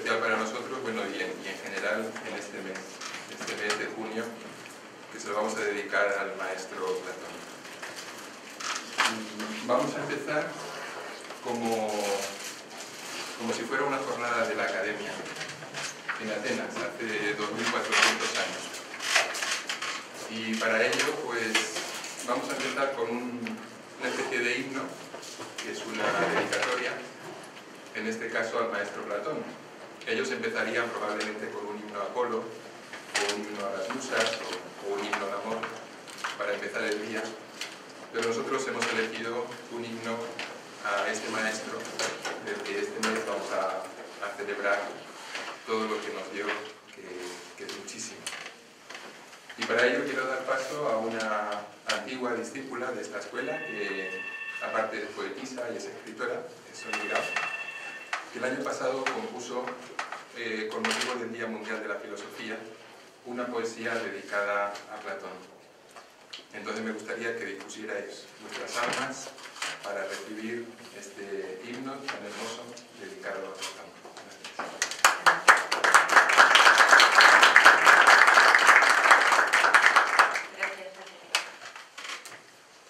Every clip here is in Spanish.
especial para nosotros, bueno, y en general en este mes de junio, que se lo vamos a dedicar al maestro Platón. Vamos a empezar como si fuera una jornada de la academia en Atenas, hace 2400 años. Y para ello, pues, vamos a empezar con una especie de himno, que es una dedicatoria, en este caso al maestro Platón. Ellos empezarían probablemente con un himno a Apolo, o un himno a las musas, o un himno al amor, para empezar el día. Pero nosotros hemos elegido un himno a este maestro, del que este mes vamos a celebrar todo lo que nos dio, que es muchísimo. Y para ello quiero dar paso a una antigua discípula de esta escuela, que aparte de poetisa y es escritora, es Sonia Graf, que el año pasado compuso, con motivo del Día Mundial de la Filosofía, una poesía dedicada a Platón. Entonces me gustaría que dispusierais vuestras almas para recibir este himno tan hermoso dedicado a Platón. Gracias.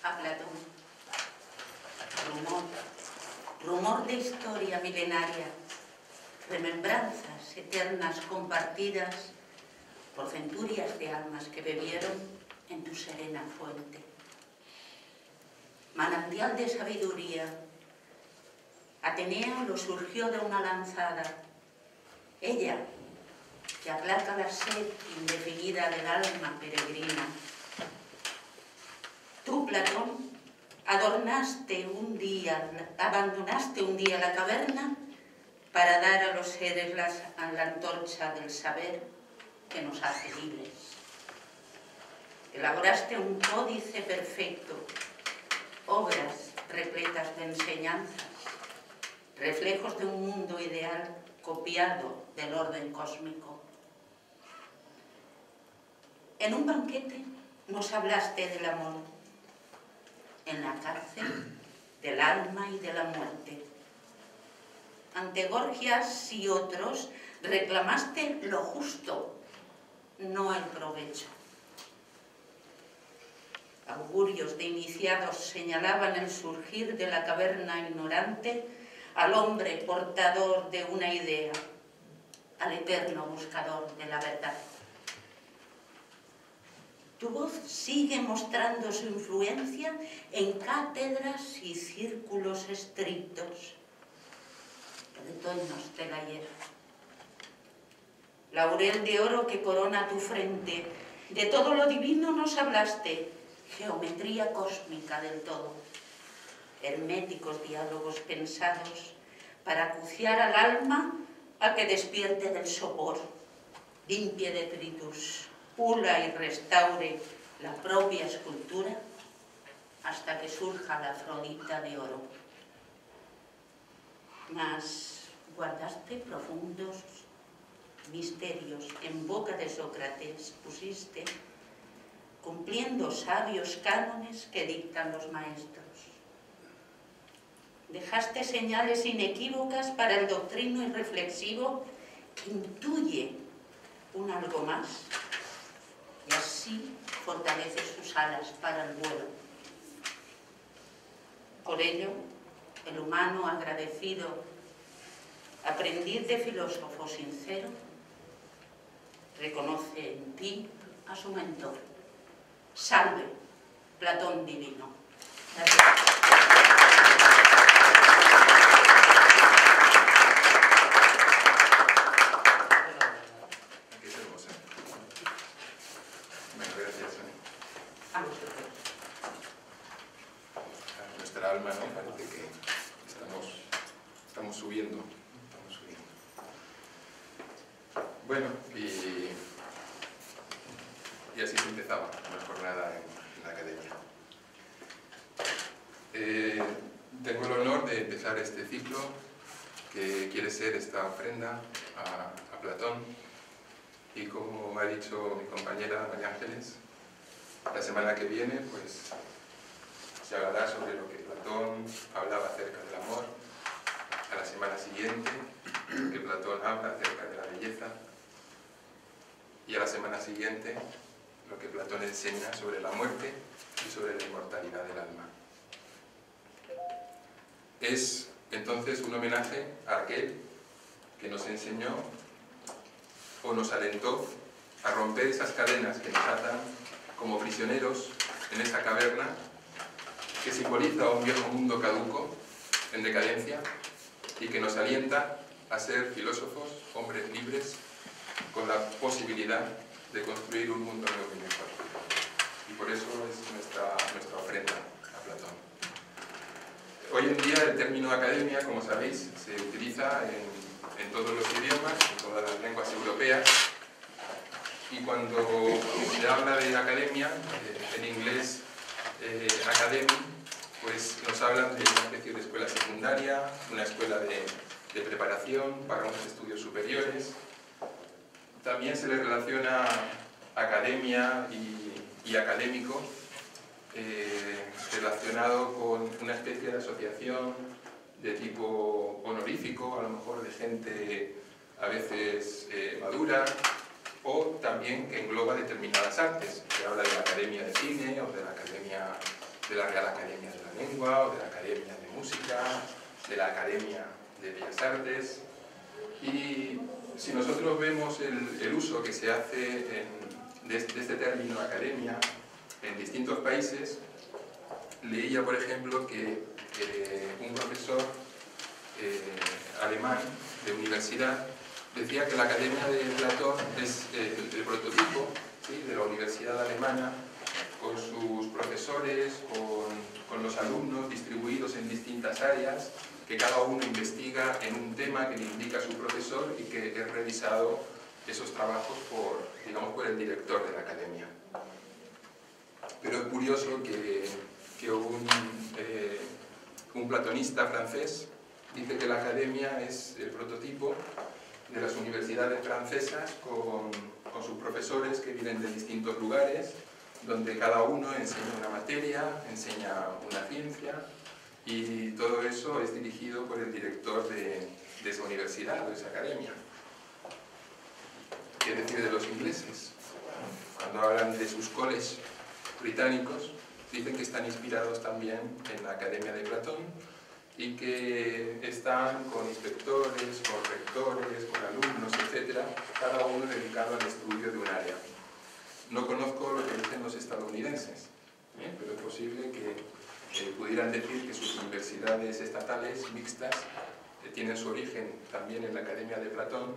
A Platón. Rumor de historia milenaria, remembranzas eternas compartidas por centurias de almas que bebieron en tu serena fuente. Manantial de sabiduría, Atenea lo surgió de una lanzada. Ella, que aplaca la sed indefinida del alma peregrina. Tú, Platón, abandonaste un día la caverna para dar a los seres la antorcha del saber que nos hace libres. Elaboraste un códice perfecto, obras repletas de enseñanzas, reflejos de un mundo ideal copiado del orden cósmico. En un banquete nos hablaste del amor, en la cárcel del alma y de la muerte. Ante Gorgias y otros reclamaste lo justo, no el provecho. Augurios de iniciados señalaban el surgir de la caverna ignorante al hombre portador de una idea, al eterno buscador de la verdad. Tu voz sigue mostrando su influencia en cátedras y círculos estrictos, retoños del ayer. Laurel de oro que corona tu frente, de todo lo divino nos hablaste, geometría cósmica del todo, herméticos diálogos pensados para acuciar al alma a que despierte del sopor, limpie detritus, pula y restaure la propia escultura hasta que surja la Afrodita de oro. Mas guardaste profundos misterios en boca de Sócrates, pusiste, cumpliendo sabios cánones que dictan los maestros. Dejaste señales inequívocas para el doctrino y reflexivo que intuye un algo más y así fortalece sus alas para el vuelo. Por ello, el humano agradecido, aprendiz de filósofo sincero, reconoce en ti a su mentor. Salve, Platón divino. Gracias. Nuestra alma, ¿no? Parece que estamos subiendo. Bueno, y así se empezaba una jornada en la academia. Tengo el honor de empezar este ciclo que quiere ser esta ofrenda a Platón, y como me ha dicho mi compañera María Ángeles, la semana que viene pues se hablará sobre lo que Platón hablaba acerca del amor. A la semana siguiente, que Platón habla acerca de la belleza, y a la semana siguiente lo que Platón enseña sobre la muerte y sobre la inmortalidad del alma. Es entonces un homenaje a aquel que nos enseñó o nos alentó a romper esas cadenas que nos atan como prisioneros en esa caverna que simboliza un viejo mundo caduco, en decadencia, y que nos alienta a ser filósofos, hombres libres, con la posibilidad de construir un mundo nuevo y mejor. Y por eso es nuestra ofrenda a Platón. Hoy en día el término academia, como sabéis, se utiliza en todos los idiomas, en todas las lenguas europeas, y cuando se habla de academia, en inglés academy, pues nos hablan de una especie de escuela secundaria, una escuela de preparación para unos estudios superiores. También se le relaciona academia y académico, relacionado con una especie de asociación de tipo honorífico, a lo mejor de gente a veces madura, o también que engloba determinadas artes. Se habla de la Academia de Cine, o de la Real Academia de la Lengua, o de la Academia de Música, de la Academia de Bellas Artes. Y si nosotros vemos el uso que se hace de este término academia en distintos países, leía, por ejemplo, que un profesor alemán de universidad decía que la Academia de Platón es el prototipo, ¿sí?, de la universidad alemana, con sus profesores, con los alumnos distribuidos en distintas áreas, que cada uno investiga en un tema que le indica su profesor y que es revisado esos trabajos por el director de la academia. Pero es curioso que un platonista francés dice que la academia es el prototipo de las universidades francesas con sus profesores que vienen de distintos lugares, donde cada uno enseña una materia, enseña una ciencia, y todo eso es dirigido por el director de esa universidad o de esa academia. ¿Qué decir de los ingleses? Cuando hablan de sus colleges británicos, dicen que están inspirados también en la Academia de Platón y que están con inspectores, con rectores, con alumnos, etc., cada uno dedicado al estudio de un área. No conozco lo que dicen los estadounidenses, pero es posible que pudieran decir que sus universidades estatales mixtas tienen su origen también en la Academia de Platón,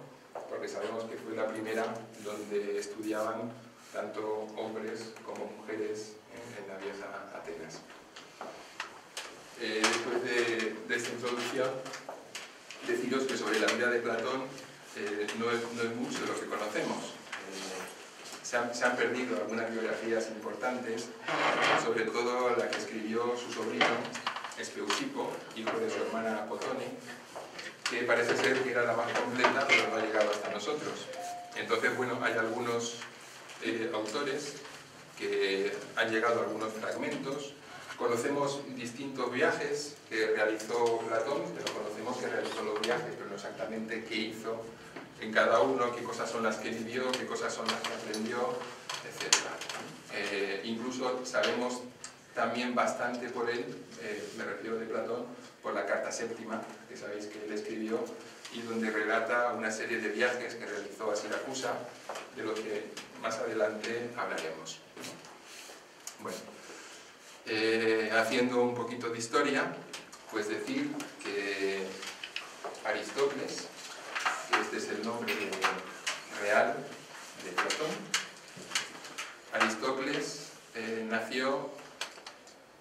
porque sabemos que fue la primera donde estudiaban tanto hombres como mujeres en la vieja Atenas. Después de esta introducción, deciros que sobre la vida de Platón no es mucho lo que conocemos. Se han perdido algunas biografías importantes, sobre todo la que escribió su sobrino Espeusipo, hijo de su hermana Potone, que parece ser que era la más completa, pero no ha llegado hasta nosotros. Entonces, bueno, hay algunos autores que han llegado a algunos fragmentos. Conocemos distintos viajes que realizó Platón, pero conocemos que realizó los viajes, pero no exactamente qué hizo en cada uno, qué cosas son las que vivió, qué cosas son las que aprendió, etc. Incluso sabemos también bastante por él, me refiero de Platón, por la Carta Séptima, que sabéis que él escribió, y donde relata una serie de viajes que realizó a Siracusa, de los que más adelante hablaremos. Bueno, haciendo un poquito de historia, pues decir que Aristócles, este es el nombre real de Platón, Aristócles nació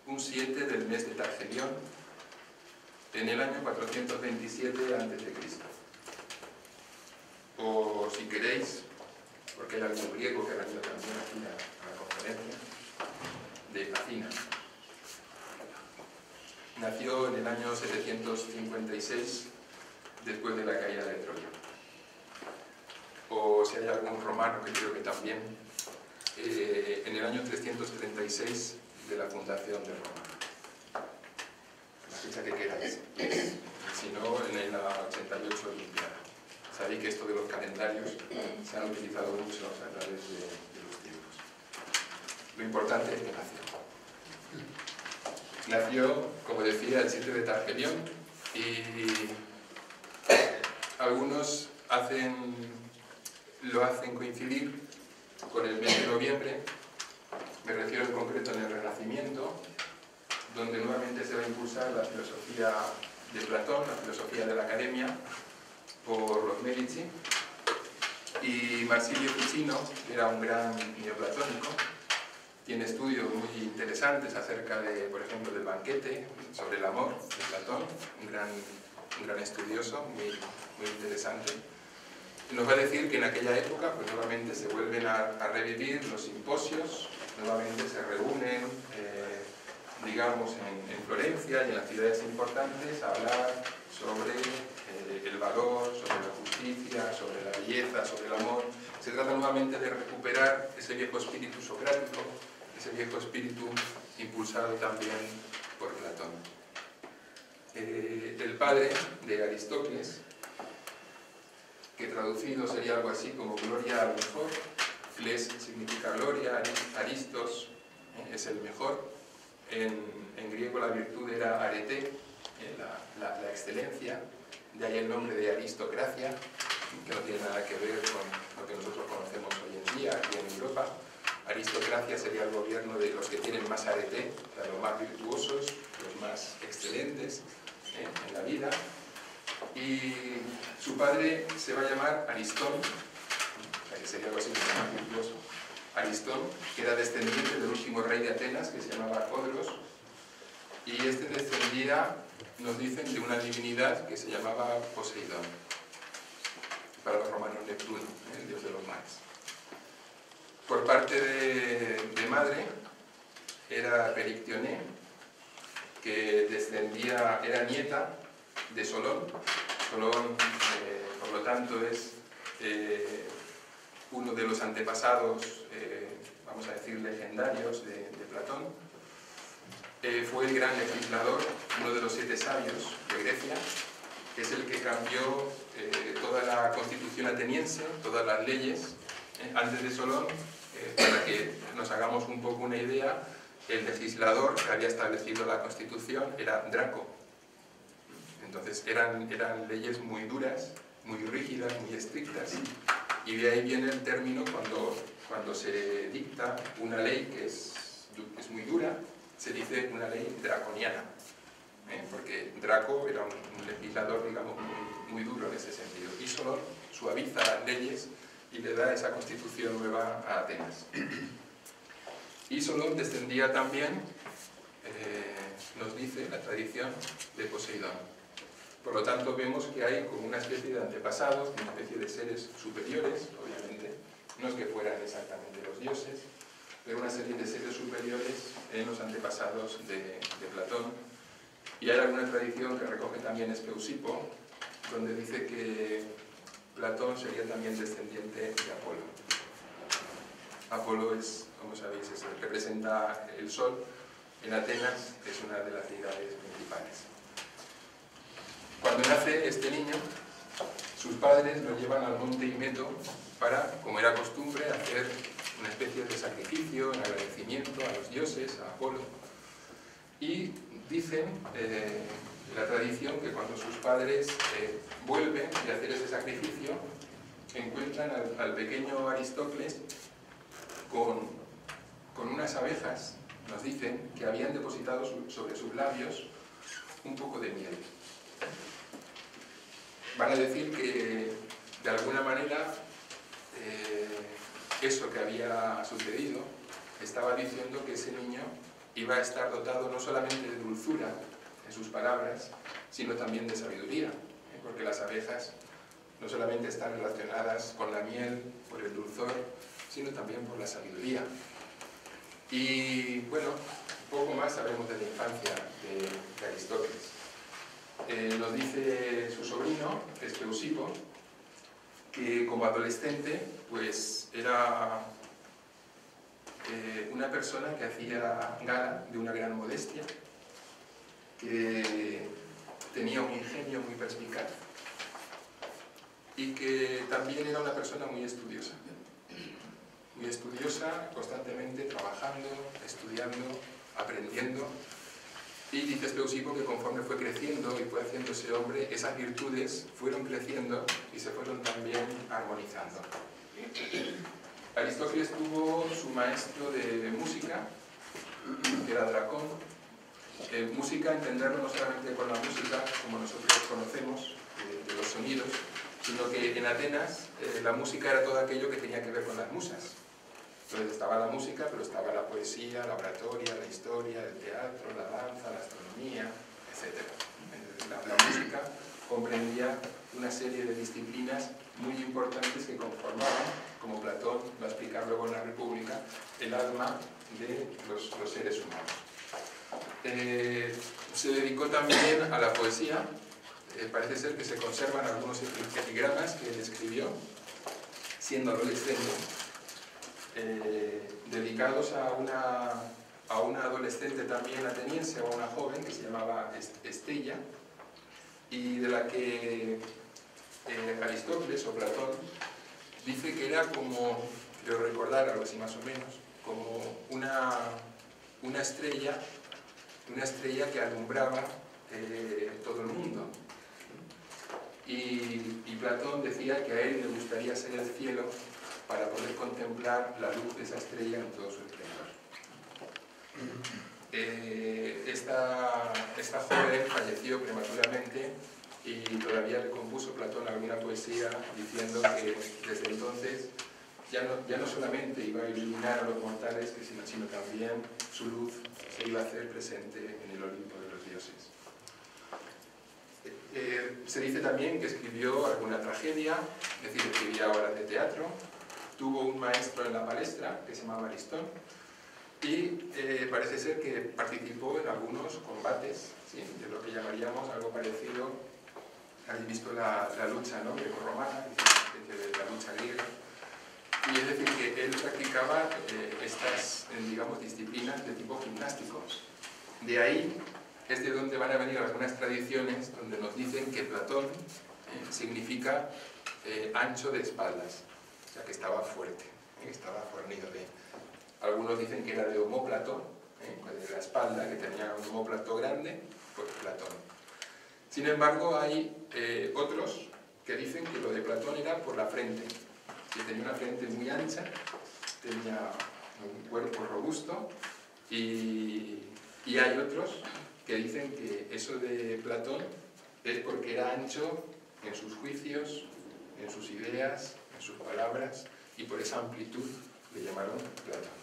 un 7 del mes de Targelión en el año 427 a.C. O si queréis, porque hay algún griego que ha venido también aquí a la conferencia, de Athina. Nació en el año 756 después de la caída de Troya. O si hay algún romano, que creo que también, en el año 336 de la fundación de Roma. La fecha que queráis. Si no, en la 88 Olimpiada. que esto de los calendarios se han utilizado mucho a través de los tiempos. Lo importante es que nació, como decía, el 7 de Targelión, y algunos lo hacen coincidir con el mes de noviembre. Me refiero en concreto en el Renacimiento, donde nuevamente se va a impulsar la filosofía de Platón, la filosofía de la Academia, por los Medici, y Marsilio Ficino, que era un gran neoplatónico, tiene estudios muy interesantes acerca de, por ejemplo, del banquete, sobre el amor de Platón, un gran estudioso, muy interesante. Y nos va a decir que en aquella época, pues nuevamente se vuelven a revivir los simposios, nuevamente se reúnen, digamos, en Florencia y en las ciudades importantes, a hablar sobre el valor, sobre la justicia, sobre la belleza, sobre el amor. Se trata nuevamente de recuperar ese viejo espíritu socrático, ese viejo espíritu impulsado también por Platón. El padre de Aristócles, que traducido sería algo así como gloria al mejor, Cles significa gloria, Aristos es el mejor, en griego la virtud era arete, la excelencia, de ahí el nombre de aristocracia, que no tiene nada que ver con lo que nosotros conocemos hoy en día aquí en Europa. Aristocracia sería el gobierno de los que tienen más arete, o sea, los más virtuosos, los más excelentes en la vida. Y su padre se va a llamar Aristón, o sea, que sería algo así como más virtuoso. Aristón, que era descendiente del último rey de Atenas, que se llamaba Codros, y este descendía, nos dicen, de una divinidad que se llamaba Poseidón. Para los romanos, Neptuno, el dios de los mares. Por parte de madre era Perictioné, que era nieta de Solón. Solón, por lo tanto, es uno de los antepasados, vamos a decir, legendarios de Platón. Fue el gran legislador, uno de los 7 sabios de Grecia, que es el que cambió toda la constitución ateniense, todas las leyes. Antes de Solón, para que nos hagamos un poco una idea, el legislador que había establecido la constitución era Draco. Entonces eran leyes muy duras, muy rígidas, muy estrictas, y de ahí viene el término cuando se dicta una ley que es muy dura, se dice una ley draconiana, porque Draco era un legislador, digamos, muy duro en ese sentido, y Solón suaviza las leyes y le da esa constitución nueva a Atenas. Y Solón descendía también, nos dice la tradición, de Poseidón. Por lo tanto, vemos que hay como una especie de antepasados, una especie de seres superiores, obviamente, no es que fueran exactamente los dioses, pero una serie de seres superiores en los antepasados de Platón. Y hay alguna tradición que recoge también Espeusipo, donde dice que Platón sería también descendiente de Apolo. Apolo es, como sabéis, representa el sol. En Atenas es una de las deidades principales. Cuando nace este niño, sus padres lo llevan al monte Himeto para, como era costumbre, hacer una especie de sacrificio en agradecimiento a los dioses, a Apolo. Y dicen la tradición que cuando sus padres vuelven de hacer ese sacrificio, encuentran al pequeño Aristócles con unas abejas, nos dicen, que habían depositado sobre sus labios un poco de miel. Van a decir que, de alguna manera, eso que había sucedido estaba diciendo que ese niño iba a estar dotado no solamente de dulzura en sus palabras, sino también de sabiduría, porque las abejas no solamente están relacionadas con la miel, por el dulzor, sino también por la sabiduría. Y bueno, poco más sabemos de la infancia de Aristóteles. Nos dice su sobrino, Espeusipo, que como adolescente pues era una persona que hacía gala de una gran modestia, que tenía un ingenio muy perspicaz y que también era una persona muy estudiosa, constantemente trabajando, estudiando, aprendiendo. Y dice Speusipo que conforme fue creciendo y fue haciéndose hombre, esas virtudes fueron creciendo y se fueron también armonizando. Aristóteles tuvo su maestro de música, que era Dracón. Música, entenderlo no solamente con la música, como nosotros conocemos, de los sonidos, sino que en Atenas la música era todo aquello que tenía que ver con las musas. Entonces estaba la música, pero estaba la poesía, la oratoria, la historia, el teatro, la danza, la astronomía, etc. La música comprendía una serie de disciplinas muy importantes que conformaban, como Platón va a explicar luego en la República, el alma de los seres humanos. Se dedicó también a la poesía. Parece ser que se conservan algunos epigramas que él escribió siendo adolescente, dedicados a una adolescente también ateniense, o a una joven que se llamaba Estella, y de la que Aristóteles o Platón dice que era como, quiero recordar algo así más o menos, como una estrella que alumbraba todo el mundo. Y Platón decía que a él le gustaría ser el cielo para poder contemplar la luz de esa estrella en todo su esplendor. Esta joven falleció prematuramente y todavía le compuso Platón alguna poesía diciendo que desde entonces ya no solamente iba a iluminar a los mortales, sino también su luz se iba a hacer presente en el Olimpo de los dioses. Se dice también que escribió alguna tragedia, es decir, escribía obras de teatro. Tuvo un maestro en la palestra que se llamaba Aristón y parece ser que participó en algunos combates, ¿sí?, de lo que llamaríamos algo parecido. Habéis visto la lucha, ¿no?, grecorromana, de la lucha griega. Y es decir, que él practicaba estas, digamos, disciplinas de tipo gimnástico. De ahí es de donde van a venir algunas tradiciones donde nos dicen que Platón significa ancho de espaldas, o sea que estaba fuerte, estaba fornido de... Algunos dicen que era de omóplato, de la espalda, que tenía un omóplato grande, pues Platón. Sin embargo, hay otros que dicen que lo de Platón era por la frente, que tenía una frente muy ancha, tenía un cuerpo robusto, y hay otros que dicen que eso de Platón es porque era ancho en sus juicios, en sus ideas, en sus palabras, y por esa amplitud le llamaron Platón.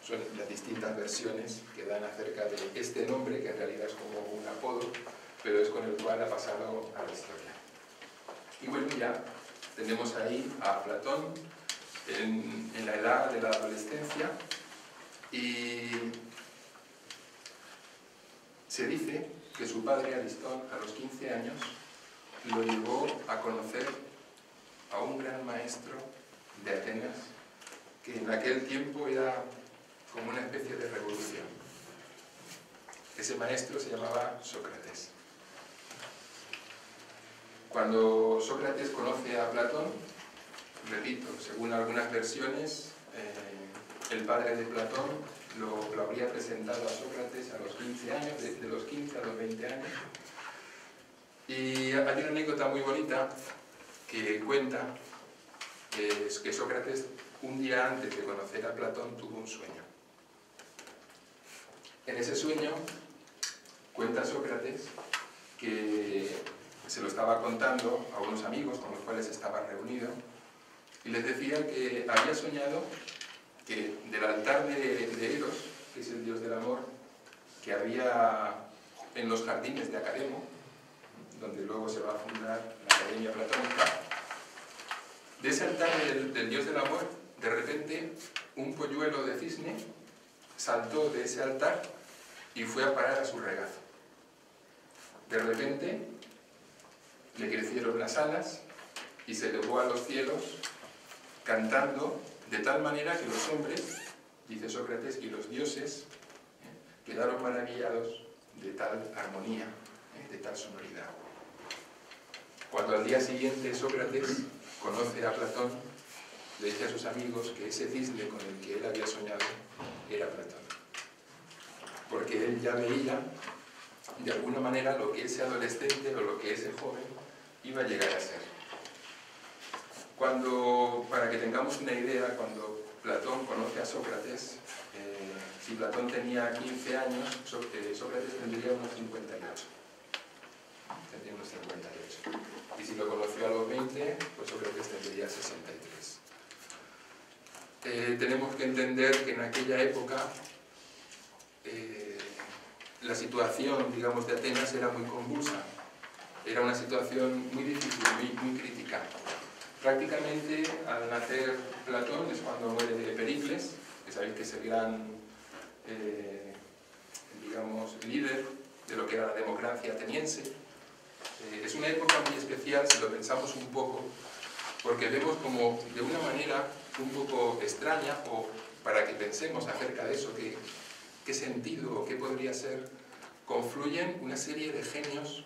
Son las distintas versiones que dan acerca de este nombre, que en realidad es como un apodo, pero es con el cual ha pasado a la historia. Y bueno, ya tenemos ahí a Platón en la edad de la adolescencia, y se dice que su padre Aristón, a los 15 años, lo llevó a conocer a un gran maestro de Atenas, que en aquel tiempo era como una especie de revolución. Ese maestro se llamaba Sócrates. Cuando Sócrates conoce a Platón, repito, según algunas versiones, el padre de Platón lo habría presentado a Sócrates a los 15 años, de los 15 a los 20 años. Y hay una anécdota muy bonita que cuenta que Sócrates, un día antes de conocer a Platón, tuvo un sueño. En ese sueño, cuenta Sócrates que se lo estaba contando a unos amigos con los cuales estaba reunido, y les decía que había soñado que del altar de Eros, que es el dios del amor, que había en los jardines de Academo, donde luego se va a fundar la Academia Platónica, de ese altar del dios del amor, de repente un polluelo de cisne saltó de ese altar y fue a parar a su regazo. De repente le crecieron las alas y se elevó a los cielos cantando de tal manera que los hombres, dice Sócrates, y los dioses quedaron maravillados de tal armonía, de tal sonoridad. Cuando al día siguiente Sócrates conoce a Platón, le dice a sus amigos que ese cisne con el que él había soñado era Platón. Porque él ya veía, de alguna manera, lo que ese adolescente o lo que ese joven iba a llegar a ser. Para que tengamos una idea, cuando Platón conoce a Sócrates, si Platón tenía 15 años, Sócrates tendría unos 58. Tendría unos 58. Y si lo conoció a los 20, pues Sócrates tendría 63. Tenemos que entender que en aquella época la situación, digamos, de Atenas era muy convulsa. Era una situación muy difícil, muy crítica. Prácticamente al nacer Platón es cuando muere Pericles, que sabéis que es el gran, digamos, líder de lo que era la democracia ateniense. Es una época muy especial si lo pensamos un poco, porque vemos como de una manera un poco extraña, o para que pensemos acerca de eso, qué sentido o qué podría ser, confluyen una serie de genios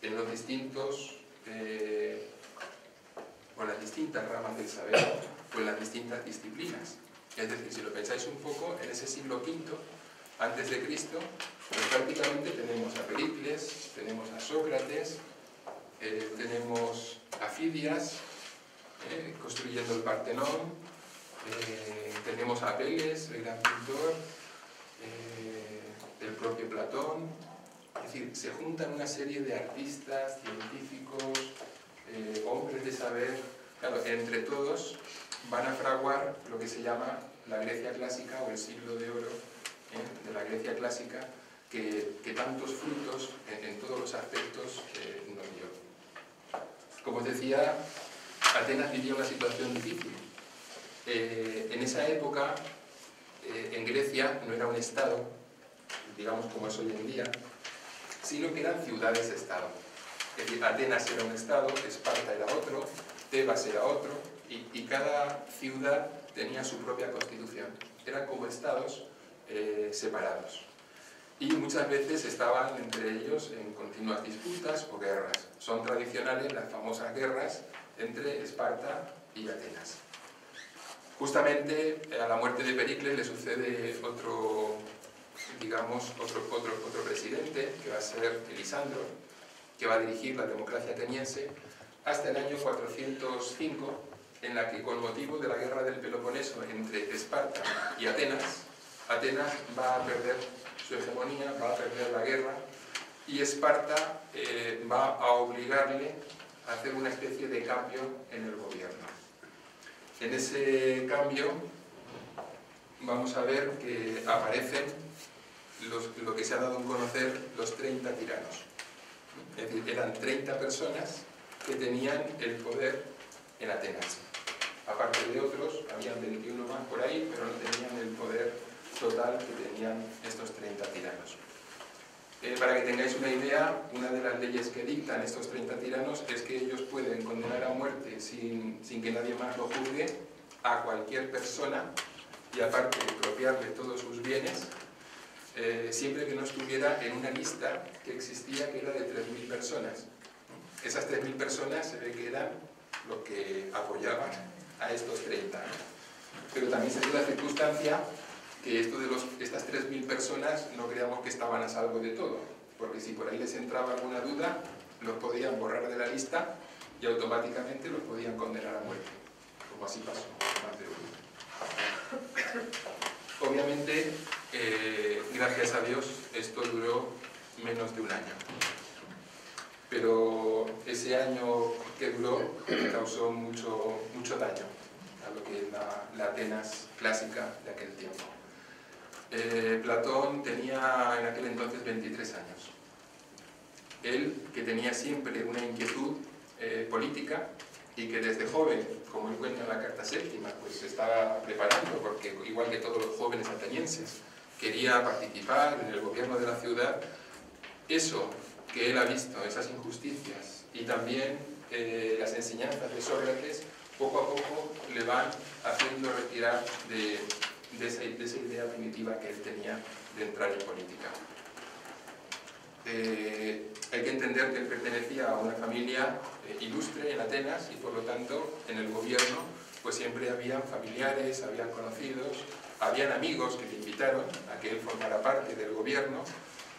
en los distintos, o en las distintas ramas del saber, o en las distintas disciplinas. Es decir, si lo pensáis un poco, en ese siglo V antes de Cristo, pues prácticamente tenemos a Pericles, tenemos a Sócrates, tenemos a Fidias, construyendo el Partenón, tenemos a Apeles, el gran pintor, el propio Platón. Es decir, se juntan una serie de artistas, científicos, hombres de saber. Claro, entre todos van a fraguar lo que se llama la Grecia clásica, o el siglo de oro de la Grecia clásica, que tantos frutos en todos los aspectos nos dio. Como os decía, Atenas vivía una situación difícil. En esa época, en Grecia no era un estado, digamos como es hoy en día, sino que eran ciudades-estado. Es decir, Atenas era un estado, Esparta era otro, Tebas era otro, y cada ciudad tenía su propia constitución. Eran como estados separados. Y muchas veces estaban entre ellos en continuas disputas o guerras. Son tradicionales las famosas guerras entre Esparta y Atenas. Justamente a la muerte de Pericles le sucede otro presidente, que va a ser Elisandro, que va a dirigir la democracia ateniense hasta el año 405, en la que, con motivo de la guerra del Peloponeso entre Esparta y Atenas va a perder su hegemonía, va a perder la guerra, y Esparta va a obligarle a hacer una especie de cambio en el gobierno. En ese cambio vamos a ver que aparecen lo que se ha dado a conocer los 30 tiranos. Es decir, eran 30 personas que tenían el poder en Atenas. Aparte de otros, habían 21 más por ahí, pero no tenían el poder total que tenían estos 30 tiranos. Para que tengáis una idea, una de las leyes que dictan estos 30 tiranos es que ellos pueden condenar a muerte sin que nadie más lo juzgue a cualquier persona, y aparte expropiarle todos sus bienes, siempre que no estuviera en una lista que existía, que era de 3.000 personas. Esas 3.000 personas se ve que eran los que apoyaban a estos 30. Pero también se dio la circunstancia que estas 3.000 personas no creamos que estaban a salvo de todo, porque si por ahí les entraba alguna duda, los podían borrar de la lista y automáticamente los podían condenar a muerte, como así pasó más de uno. Obviamente, gracias a Dios, esto duró menos de un año. Pero ese año que duró causó mucho daño a lo que es la Atenas clásica de aquel tiempo. Platón tenía en aquel entonces 23 años. Él, que tenía siempre una inquietud política, y que desde joven, como él cuenta en la carta séptima, pues se estaba preparando, porque igual que todos los jóvenes atenienses, quería participar en el gobierno de la ciudad. Eso que él ha visto, esas injusticias, y también las enseñanzas de Sócrates, poco a poco le van haciendo retirar de esa idea primitiva que él tenía de entrar en política. Hay que entender entender que él pertenecía a una familia ilustre en Atenas y por lo tanto en el gobierno pues siempre habían familiares, habían conocidos, habían amigos que le invitaron a que él formara parte del gobierno,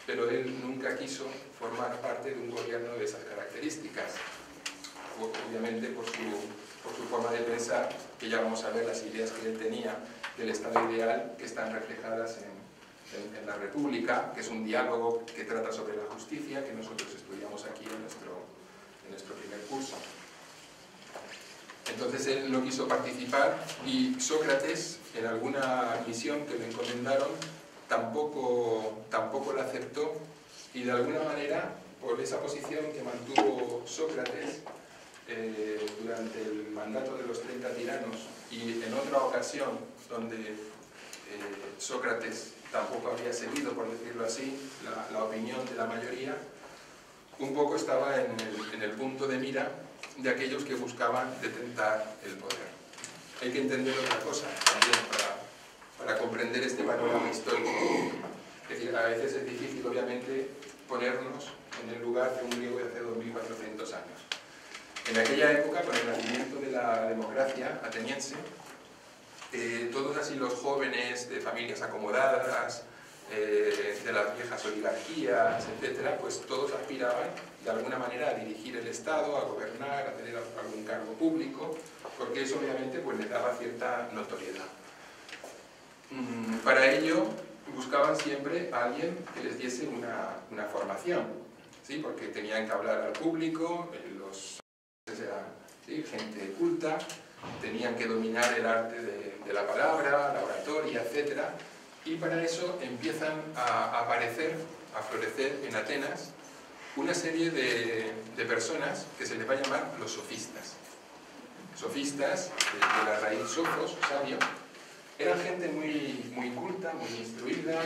pero él nunca quiso formar parte de un gobierno de esas características, obviamente por su forma de pensar, que ya vamos a ver las ideas que él tenía del Estado ideal que están reflejadas en la República, que es un diálogo que trata sobre la justicia, que nosotros estudiamos aquí en nuestro primer curso. Entonces él no quiso participar y Sócrates, en alguna misión que le encomendaron, tampoco la aceptó, y de alguna manera, por esa posición que mantuvo Sócrates durante el mandato de los 30 tiranos y en otra ocasión donde Sócrates tampoco había seguido, por decirlo así, la opinión de la mayoría, un poco estaba en el punto de mira de aquellos que buscaban detentar el poder. Hay que entender otra cosa también para comprender este panorama histórico. Es decir, a veces es difícil, obviamente, ponernos en el lugar de un griego de hace 2400 años. En aquella época, con el nacimiento de la democracia ateniense, todos así los jóvenes de familias acomodadas, de las viejas oligarquías, etcétera, pues todos aspiraban de alguna manera a dirigir el Estado, a gobernar, a tener algún cargo público, porque eso obviamente pues les daba cierta notoriedad. Para ello buscaban siempre a alguien que les diese una formación, ¿sí? Porque tenían que hablar al público, los eran, ¿sí?, gente culta, tenían que dominar el arte de la palabra, la oratoria, etc. Y para eso empiezan a aparecer, a florecer en Atenas una serie de personas que se les va a llamar los sofistas. Sofistas, de la raíz sofos, sabio, eran gente muy culta, muy instruida,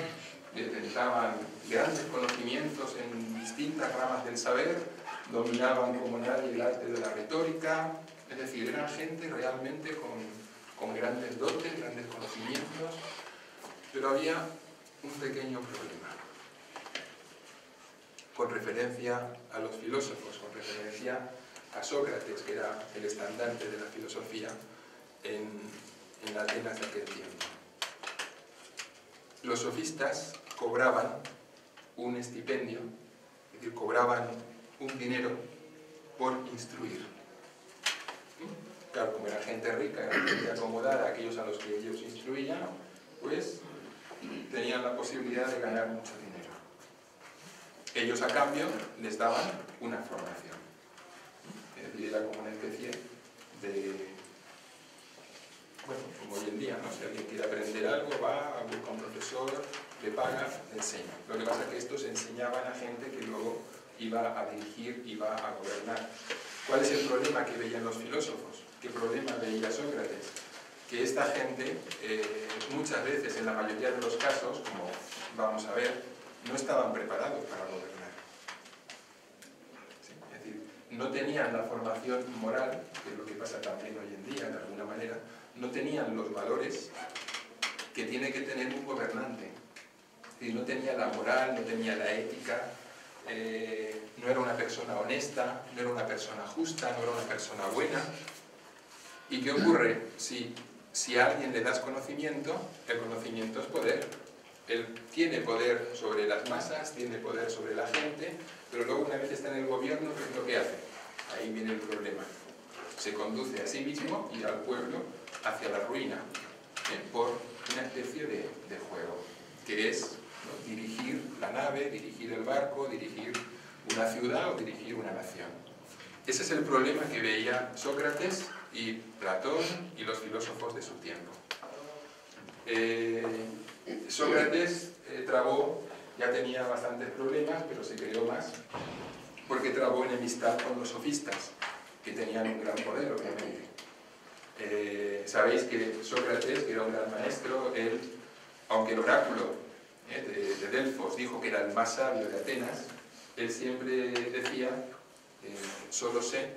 detentaban grandes conocimientos en distintas ramas del saber, dominaban como nadie el arte de la retórica, es decir, eran gente realmente con grandes dotes, grandes conocimientos, pero había un pequeño problema con referencia a los filósofos, con referencia a Sócrates, que era el estandarte de la filosofía en Atenas de aquel tiempo. Los sofistas cobraban un estipendio, es decir, cobraban un dinero por instruir. Claro, como era gente rica, era gente acomodada, aquellos a los que ellos instruían, pues tenían la posibilidad de ganar mucho dinero. Ellos a cambio les daban una formación. Es decir, era como una especie de... Bueno, como hoy en día, ¿no? Si alguien quiere aprender algo, va, busca un profesor, le paga, le enseña. Lo que pasa es que estos enseñaban a gente que luego iba a dirigir, iba a gobernar. ¿Cuál es el problema que veían los filósofos? ¿Qué problema veía Sócrates? Que esta gente, muchas veces, en la mayoría de los casos, como vamos a ver, no estaban preparados para gobernar. ¿Sí? Es decir, no tenían la formación moral, que es lo que pasa también hoy en día, de alguna manera, no tenían los valores que tiene que tener un gobernante. Es decir, no tenía la moral, no tenía la ética, no era una persona honesta, no era una persona justa, no era una persona buena. ¿Y qué ocurre? Si a alguien le das conocimiento, el conocimiento es poder. Él tiene poder sobre las masas, tiene poder sobre la gente, pero luego una vez está en el gobierno, ¿qué es lo que hace? Ahí viene el problema. Se conduce a sí mismo y al pueblo hacia la ruina, por una especie de juego, que es, ¿no?, dirigir la nave, dirigir el barco, dirigir una ciudad o dirigir una nación. Ese es el problema que veía Sócrates y Platón y los filósofos de su tiempo. Sócrates trabó, ya tenía bastantes problemas, pero se creó más, porque trabó enemistad con los sofistas, que tenían un gran poder, obviamente. Sabéis que Sócrates, que era un gran maestro, él, aunque el oráculo de Delfos dijo que era el más sabio de Atenas, él siempre decía, solo sé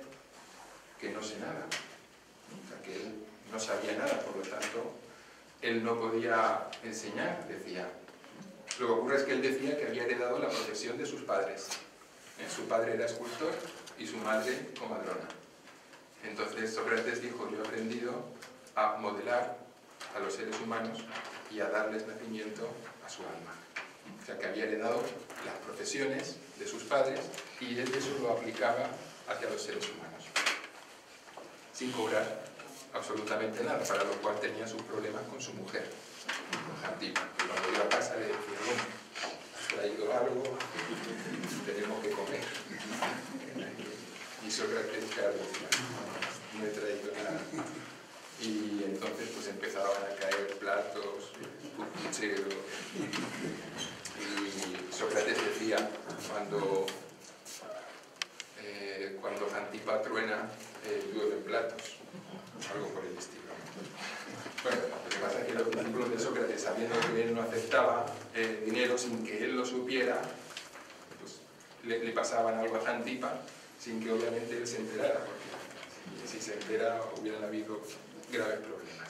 que no sé nada. O sea, que él no sabía nada, por lo tanto, él no podía enseñar, decía. Lo que ocurre es que él decía que había heredado la profesión de sus padres. Su padre era escultor y su madre comadrona. Entonces Sócrates dijo: yo he aprendido a modelar a los seres humanos y a darles nacimiento a su alma. O sea, que había heredado las profesiones de sus padres y él eso lo aplicaba hacia los seres humanos, sin cobrar absolutamente nada, para lo cual tenía sus problemas con su mujer, con Jantipa, que cuando iba a casa le decía: bueno, has traído algo, tenemos que comer. Y Sócrates, claro, decía: no he traído nada. Y entonces pues empezaban a caer platos, pucheros. Y Sócrates decía, cuando Jantipa truena, llueven platos, algo por el estilo. Bueno, lo que pasa es que los discípulos de Sócrates, sabiendo que él no aceptaba dinero sin que él lo supiera, pues le pasaban algo a Jantipa sin que obviamente él se enterara, porque si se entera hubieran habido graves problemas.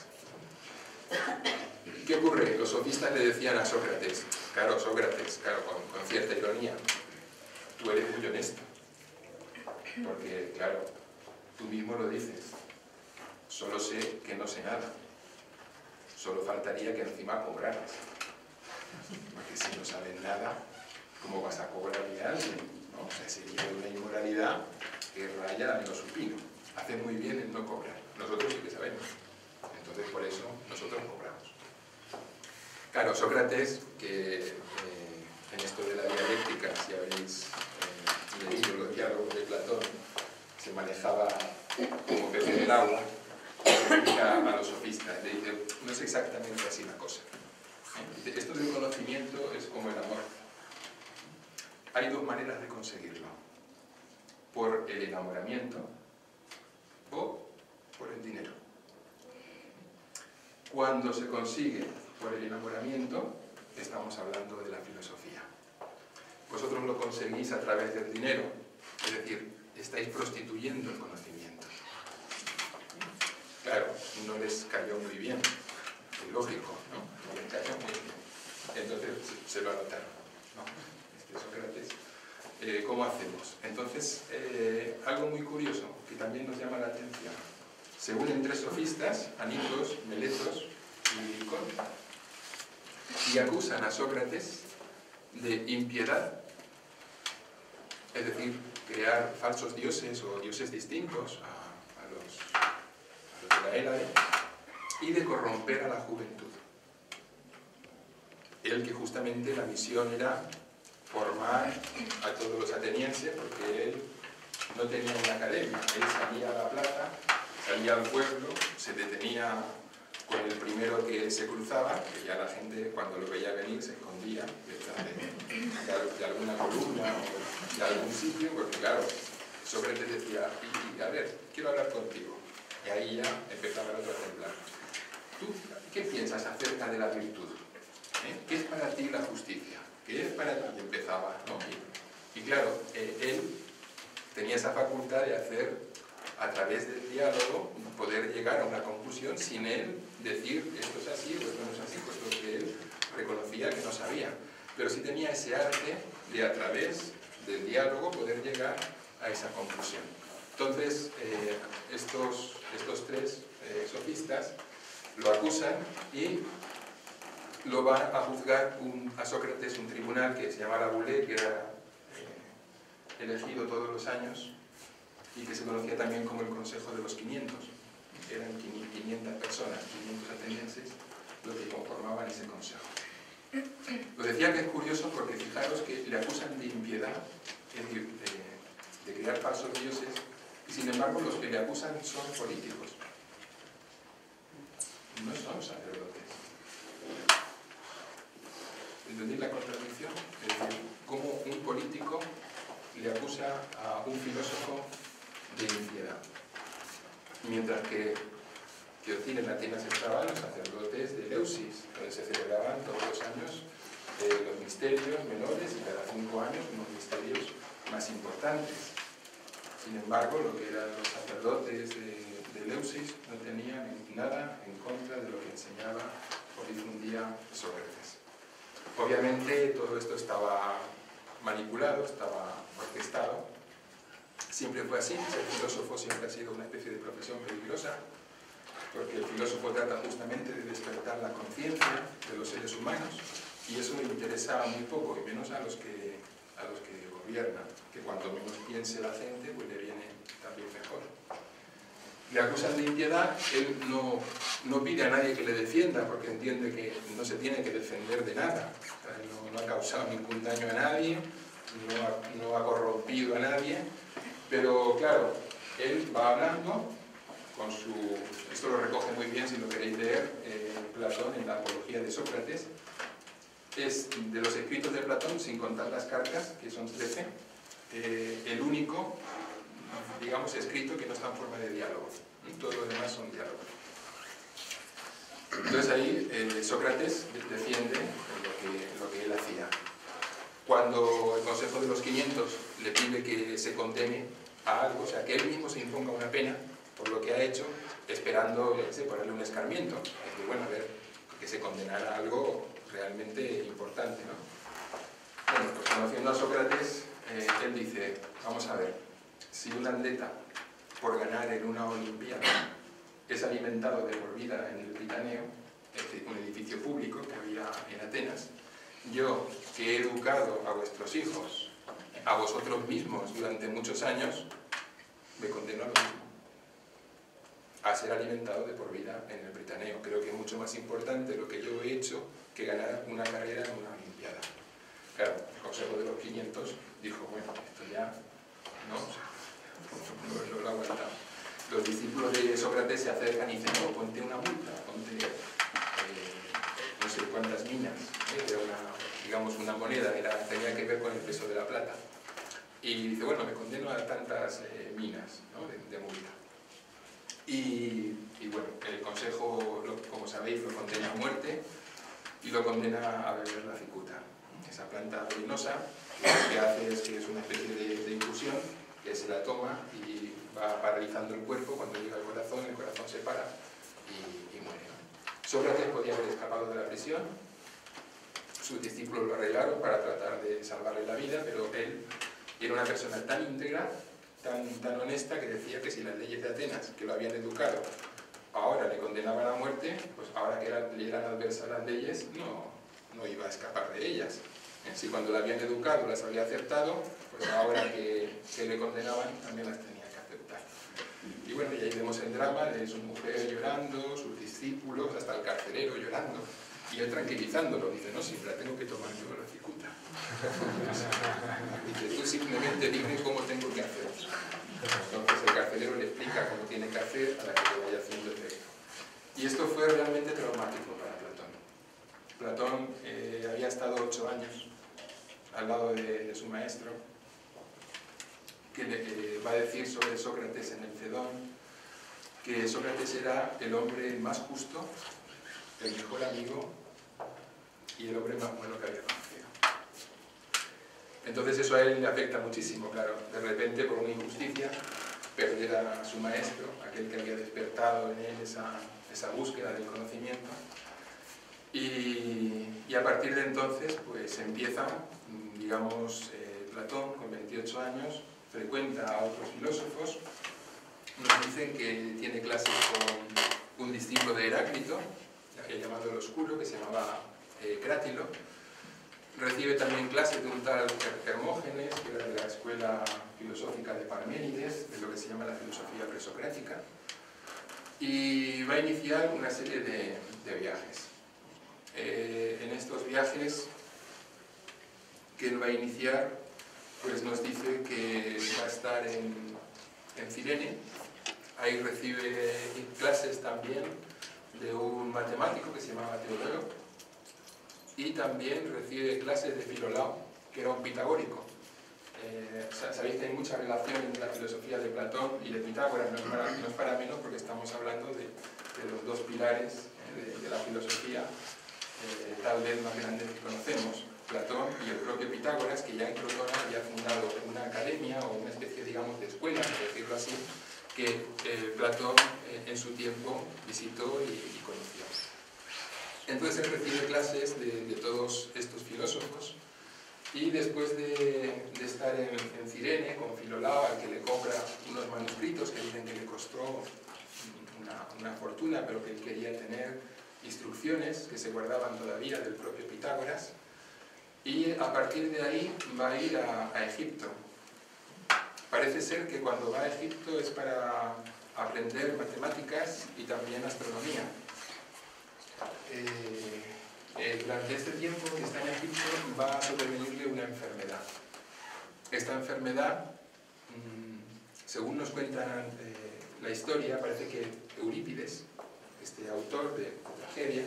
¿Qué ocurre? Los sofistas le decían a Sócrates, Sócrates, con cierta ironía: tú eres muy honesto, porque, claro, tú mismo lo dices, solo sé que no sé nada, solo faltaría que encima cobraras, porque si no sabes nada, ¿cómo vas a cobrarle a alguien? ¿No? O sea, sería una inmoralidad que raya en lo supino. Hace muy bien en no cobrar, nosotros sí que sabemos, entonces por eso nosotros cobramos. Claro, Sócrates, que en esto de la dialéctica, si habéis leído los diálogos de Platón, se manejaba como pez en el agua, explica a los sofistas, le dice: no es exactamente así la cosa. Esto del conocimiento es como el amor. Hay dos maneras de conseguirlo: por el enamoramiento o por el dinero. Cuando se consigue por el enamoramiento, estamos hablando de la filosofía. Vosotros lo conseguís a través del dinero, es decir, estáis prostituyendo el conocimiento. Claro, no les cayó muy bien, es lógico, ¿no? No les cayó muy bien. Entonces se lo anotaron, ¿no? Sócrates. ¿Cómo hacemos? Entonces, algo muy curioso que también nos llama la atención. Se unen tres sofistas, Anitos, Meletos y Licón, y acusan a Sócrates de impiedad, es decir, crear falsos dioses o dioses distintos a los de la Hélade, y de corromper a la juventud. Él, que justamente la misión era formar a todos los atenienses, porque él no tenía una academia, él salía a la plaza, salía al pueblo, se detenía con el primero que se cruzaba, que ya la gente cuando lo veía venir se escondía detrás de alguna columna o de algún sitio, porque claro, Sócrates decía: a ver, quiero hablar contigo. Y ahí ya empezaba el otro a temblar. ¿Tú qué piensas acerca de la virtud? ¿Qué es para ti la justicia? ¿Qué es para ti? Y empezaba, ¿no? Y claro, él tenía esa facultad de hacer, a través del diálogo, poder llegar a una conclusión sin él decir esto es así o esto no es así, puesto que él reconocía que no sabía. Pero sí tenía ese arte de, a través del diálogo, poder llegar a esa conclusión. Entonces, estos tres sofistas lo acusan y lo va a juzgar a Sócrates un tribunal que se llama la Bulé, que era elegido todos los años y que se conocía también como el Consejo de los 500. Eran 500 personas, 500 atenienses, los que conformaban ese consejo. Lo decía que es curioso porque fijaros que le acusan de impiedad, es decir, de crear falsos dioses, y sin embargo los que le acusan son políticos. No son sacerdotes. ¿Entendéis la contradicción? Es decir, cómo un político le acusa a un filósofo de impiedad. Mientras que en Atenas estaban los sacerdotes de Eleusis, donde se celebraban todos los años los misterios menores y cada 5 años unos misterios más importantes. Sin embargo, lo que eran los sacerdotes de Eleusis no tenían nada en contra de lo que enseñaba o difundía Sócrates. Obviamente todo esto estaba manipulado, estaba orquestado. Siempre fue así, ser filósofo siempre ha sido una especie de profesión peligrosa, porque el filósofo trata justamente de despertar la conciencia de los seres humanos, y eso le interesa muy poco, y menos a los que gobiernan, que cuanto menos piense la gente, pues le viene también mejor. Le acusan de impiedad, él no pide a nadie que le defienda, porque entiende que no se tiene que defender de nada. No ha causado ningún daño a nadie, no ha corrompido a nadie, pero claro, él va hablando con su... Esto lo recoge muy bien, si lo queréis leer, Platón en la Apología de Sócrates. Es de los escritos de Platón, sin contar las cartas, que son 13, el único, digamos, escrito que no está en forma de diálogo. Todos los demás son diálogos. Entonces ahí Sócrates defiende lo que él hacía. Cuando el Consejo de los 500 le pide que se condene a algo, o sea, que él mismo se imponga una pena por lo que ha hecho, esperando, yo qué sé, ponerle un escarmiento. Y bueno, a ver, que se condenara a algo realmente importante, ¿no? Bueno, pues conociendo a Sócrates, él dice, vamos a ver, si un atleta, por ganar en una Olimpiada, es alimentado de por vida en el Pritaneo, un edificio público que había en Atenas, yo, que he educado a vuestros hijos, a vosotros mismos durante muchos años, me condeno a lo mismo, a ser alimentado de por vida en el Pritaneo. Creo que es mucho más importante lo que yo he hecho que ganar una carrera en una Olimpiada. Claro, el Consejo de los 500 dijo, bueno, esto ya no lo ha aguantado. Los discípulos de Sócrates se acercan y dicen, no, ponte una multa, ponte no sé cuántas minas, era digamos una moneda, tenía que ver con el peso de la plata. Y dice, bueno, me condeno a tantas minas, ¿no?, de multa. Y bueno, el Consejo, como sabéis, lo condena a muerte y lo condena a beber la cicuta, esa planta venenosa, que lo que hace es que es una especie de infusión que se la toma y va paralizando el cuerpo. Cuando llega al corazón, el corazón se para y muere, ¿no? Sócrates podía haber escapado de la prisión, sus discípulos lo arreglaron para tratar de salvarle la vida, pero él era una persona tan íntegra, tan honesta, que decía que si las leyes de Atenas, que lo habían educado, ahora le condenaban a muerte, pues ahora que le eran adversas las leyes, no iba a escapar de ellas. Si cuando la habían educado las había aceptado, pues ahora que le condenaban también las tenía que aceptar. Y bueno, y ahí vemos el drama de su mujer llorando, sus discípulos, hasta el carcelero llorando, y él tranquilizándolo, dice, no, si la tengo que tomar yo la cicuta. Dice, tú simplemente dime cómo tengo que hacer. Entonces el carcelero le explica cómo tiene que hacer para que le vaya haciendo efecto. Y esto fue realmente traumático para Platón. Platón había estado 8 años al lado de su maestro, que le va a decir sobre Sócrates en el Fedón, que Sócrates era el hombre más justo, el mejor amigo y el hombre más bueno que había conocido. Entonces eso a él le afecta muchísimo, claro. De repente, por una injusticia, perder a su maestro, aquel que había despertado en él esa búsqueda del conocimiento. Y a partir de entonces, pues empieza, digamos, Platón, con 28 años, frecuenta a otros filósofos. Nos dicen que tiene clases con un discípulo de Heráclito, llamado el Oscuro, que se llamaba Crátilo. Recibe también clases de un tal Hermógenes, que era de la escuela filosófica de Parménides, de lo que se llama la filosofía presocrática. Y va a iniciar una serie de viajes. En estos viajes que él va a iniciar, pues nos dice que va a estar en Cirene. Ahí recibe clases también de un matemático que se llamaba Teodoro, y también recibe clases de Filolao, que era un pitagórico. Sabéis que hay mucha relación entre la filosofía de Platón y de Pitágoras, no es para menos, porque estamos hablando de los dos pilares de la filosofía tal vez más grandes que conocemos, Platón y el propio Pitágoras, que ya en Crotona había fundado una academia o una especie, digamos, de escuela, por decirlo así, que Platón en su tiempo visitó y conoció. Entonces él recibe clases de todos estos filósofos, y después de estar en Cirene con Filolao, al que le compra unos manuscritos que dicen que le costó una fortuna, pero que él quería tener instrucciones que se guardaban todavía del propio Pitágoras, y a partir de ahí va a ir a Egipto. Parece ser que cuando va a Egipto es para aprender matemáticas y también astronomía. Durante este tiempo que está en Egipto va a sobrevenirle una enfermedad. Esta enfermedad, según nos cuentan la historia, parece que Eurípides, este autor de tragedias,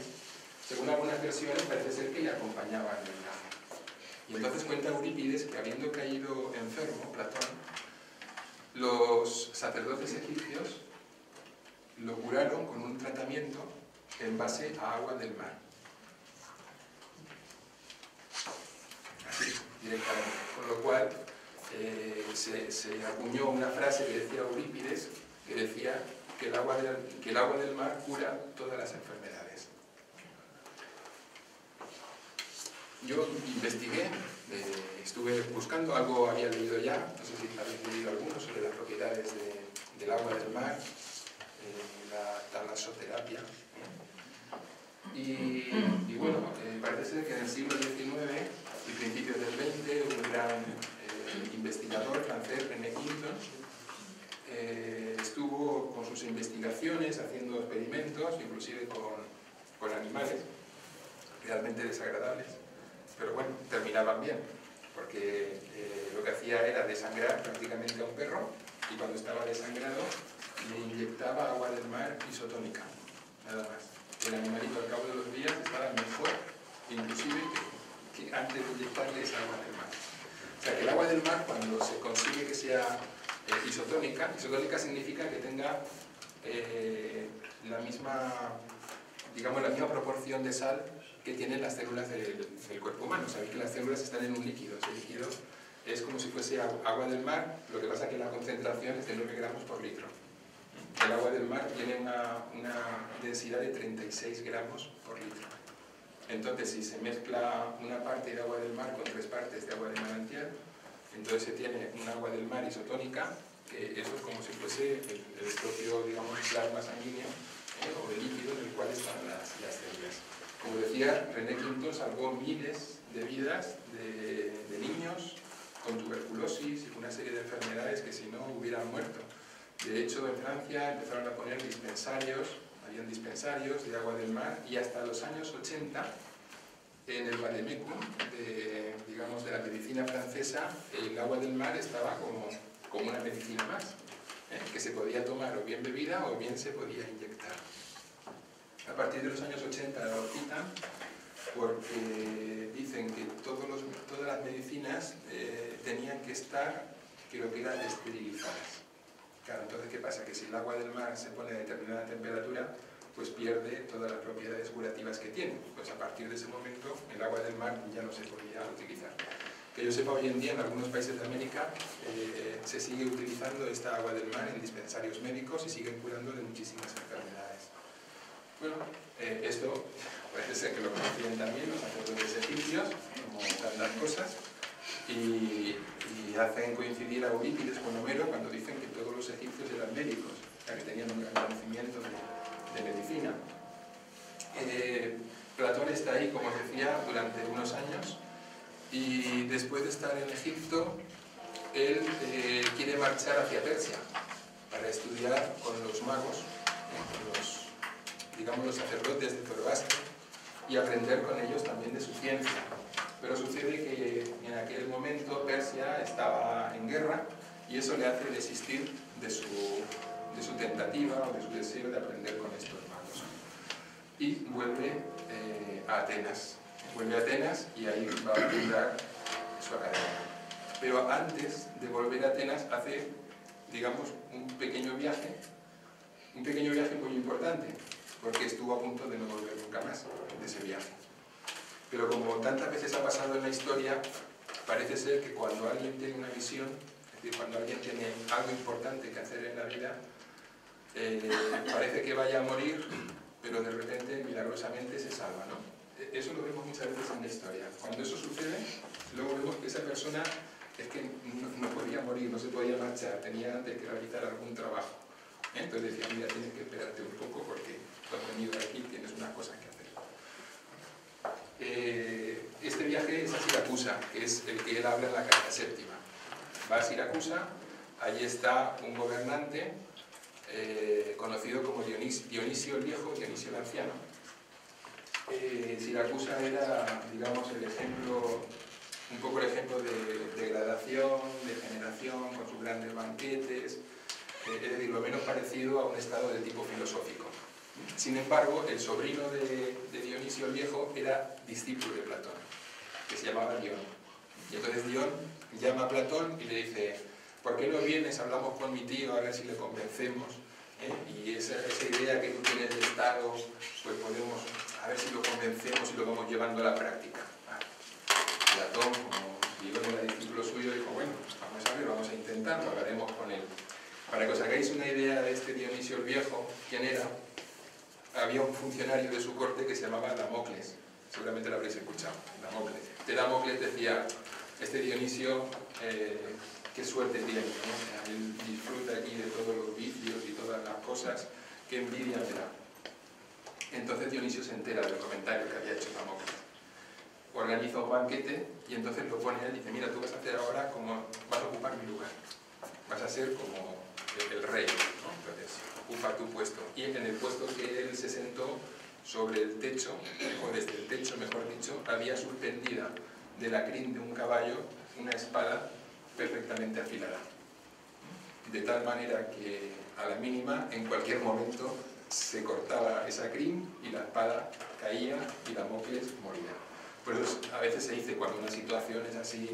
según algunas versiones parece ser que le acompañaba en el viaje. Y entonces cuenta Eurípides que habiendo caído enfermo, Platón, los sacerdotes egipcios lo curaron con un tratamiento en base a agua del mar. Así, directamente. Con lo cual se acuñó una frase que decía Eurípides, que decía que el agua del mar cura todas las enfermedades. Yo investigué, estuve buscando, algo había leído ya, no sé si habéis leído alguno, sobre las propiedades del agua del mar, la talasoterapia. Y bueno, parece ser que en el siglo XIX y principios del XX un gran investigador francés, René Quinton, estuvo con sus investigaciones haciendo experimentos, inclusive con animales realmente desagradables, pero bueno, terminaban bien, porque lo que hacía era desangrar prácticamente a un perro, y cuando estaba desangrado le inyectaba agua del mar isotónica, nada más. El animalito al cabo de los días estaba mejor, inclusive, que antes de inyectarle esa agua del mar. O sea, que el agua del mar, cuando se consigue que sea isotónica significa que tenga la misma proporción de sal que tienen las células del cuerpo humano. Sabéis que las células están en un líquido. Ese líquido es como si fuese agua del mar, lo que pasa es que la concentración es de 9 gramos por litro. El agua del mar tiene una densidad de 36 gramos por litro. Entonces, si se mezcla una parte de agua del mar con 3 partes de agua de manantial, entonces se tiene un agua del mar isotónica, que eso es como si fuese el propio, digamos, plasma sanguíneo o el líquido en el cual están las células. Como decía, René Quinton salvó miles de vidas de niños con tuberculosis y una serie de enfermedades que si no hubieran muerto. De hecho, en Francia empezaron a poner habían dispensarios de agua del mar, y hasta los años 80, en el vademecum de la medicina francesa, el agua del mar estaba como una medicina más, que se podía tomar o bien bebida o bien se podía inyectar. A partir de los años 80 lo quitan porque dicen que todas las medicinas tenían que estar, creo que eran esterilizadas. Claro, entonces, ¿qué pasa? Que si el agua del mar se pone a determinada temperatura, pues pierde todas las propiedades curativas que tiene. Pues a partir de ese momento, el agua del mar ya no se podía utilizar. Que yo sepa, hoy en día en algunos países de América se sigue utilizando esta agua del mar en dispensarios médicos y siguen curando de muchísimas enfermedades. Bueno, esto parece ser que lo conocían también los sacerdotes egipcios, como tantas cosas, y hacen coincidir a Eurípides con Homero cuando dicen que todos los egipcios eran médicos, o sea, que tenían un gran conocimiento de medicina. Platón está ahí, como os decía, durante unos años, y después de estar en Egipto, él quiere marchar hacia Persia para estudiar con los magos, los sacerdotes de Zoroastro, y aprender con ellos también de su ciencia. Pero sucede que en aquel momento Persia estaba en guerra, y eso le hace desistir de su tentativa o de su deseo de aprender con estos magos. Y vuelve a Atenas. Vuelve a Atenas y ahí va a fundar su academia. Pero antes de volver a Atenas hace, digamos, un pequeño viaje muy importante, porque estuvo a punto de no volver nunca más de ese viaje. Pero como tantas veces ha pasado en la historia, parece ser que cuando alguien tiene una visión, es decir, cuando alguien tiene algo importante que hacer en la vida, parece que vaya a morir, pero de repente, milagrosamente, se salva, ¿no? Eso lo vemos muchas veces en la historia. Cuando eso sucede, luego vemos que esa persona es que no podía morir, no se podía marchar, tenía antes que realizar algún trabajo. Entonces decía, mira, tienes que esperarte un poco porque tú has venido aquí, tienes unas cosas que hacer. Este viaje es a Siracusa, que es el que él habla en la carta séptima. Va a Siracusa, allí está un gobernante conocido como Dionisio el Viejo, Dionisio el Anciano. Siracusa era, digamos, el ejemplo, un poco el ejemplo de degradación, de generación, con sus grandes banquetes, es decir, lo menos parecido a un estado de tipo filosófico. Sin embargo, el sobrino de Dionisio el Viejo era discípulo de Platón, que se llamaba Dion. Y entonces Dion llama a Platón y le dice, ¿por qué no vienes? Hablamos con mi tío, a ver si le convencemos. Y esa idea que tú tienes de Estado, pues podemos, a ver si lo convencemos y lo vamos llevando a la práctica. Platón, como Dion era discípulo suyo, dijo, bueno, vamos a ver, vamos a intentarlo, hablaremos con él. Para que os hagáis una idea de este Dionisio el Viejo, ¿quién era? Había un funcionario de su corte que se llamaba Damocles, seguramente lo habréis escuchado, Damocles. Damocles decía, este Dionisio, qué suerte tiene, ¿no? Él disfruta aquí de todos los vicios y todas las cosas, qué envidia me da. Entonces Dionisio se entera del comentario que había hecho Damocles. Organiza un banquete y entonces lo pone él y dice, mira, tú vas a hacer ahora como, vas a ocupar mi lugar, vas a ser como el rey, ¿no? Entonces, ocupa tu puesto. Y en el puesto que él se sentó, sobre el techo, o desde el techo, mejor dicho, había suspendida de la crin de un caballo una espada perfectamente afilada. De tal manera que a la mínima, en cualquier momento, se cortaba esa crin y la espada caía y Damocles moría. Por eso a veces se dice, cuando una situación es así,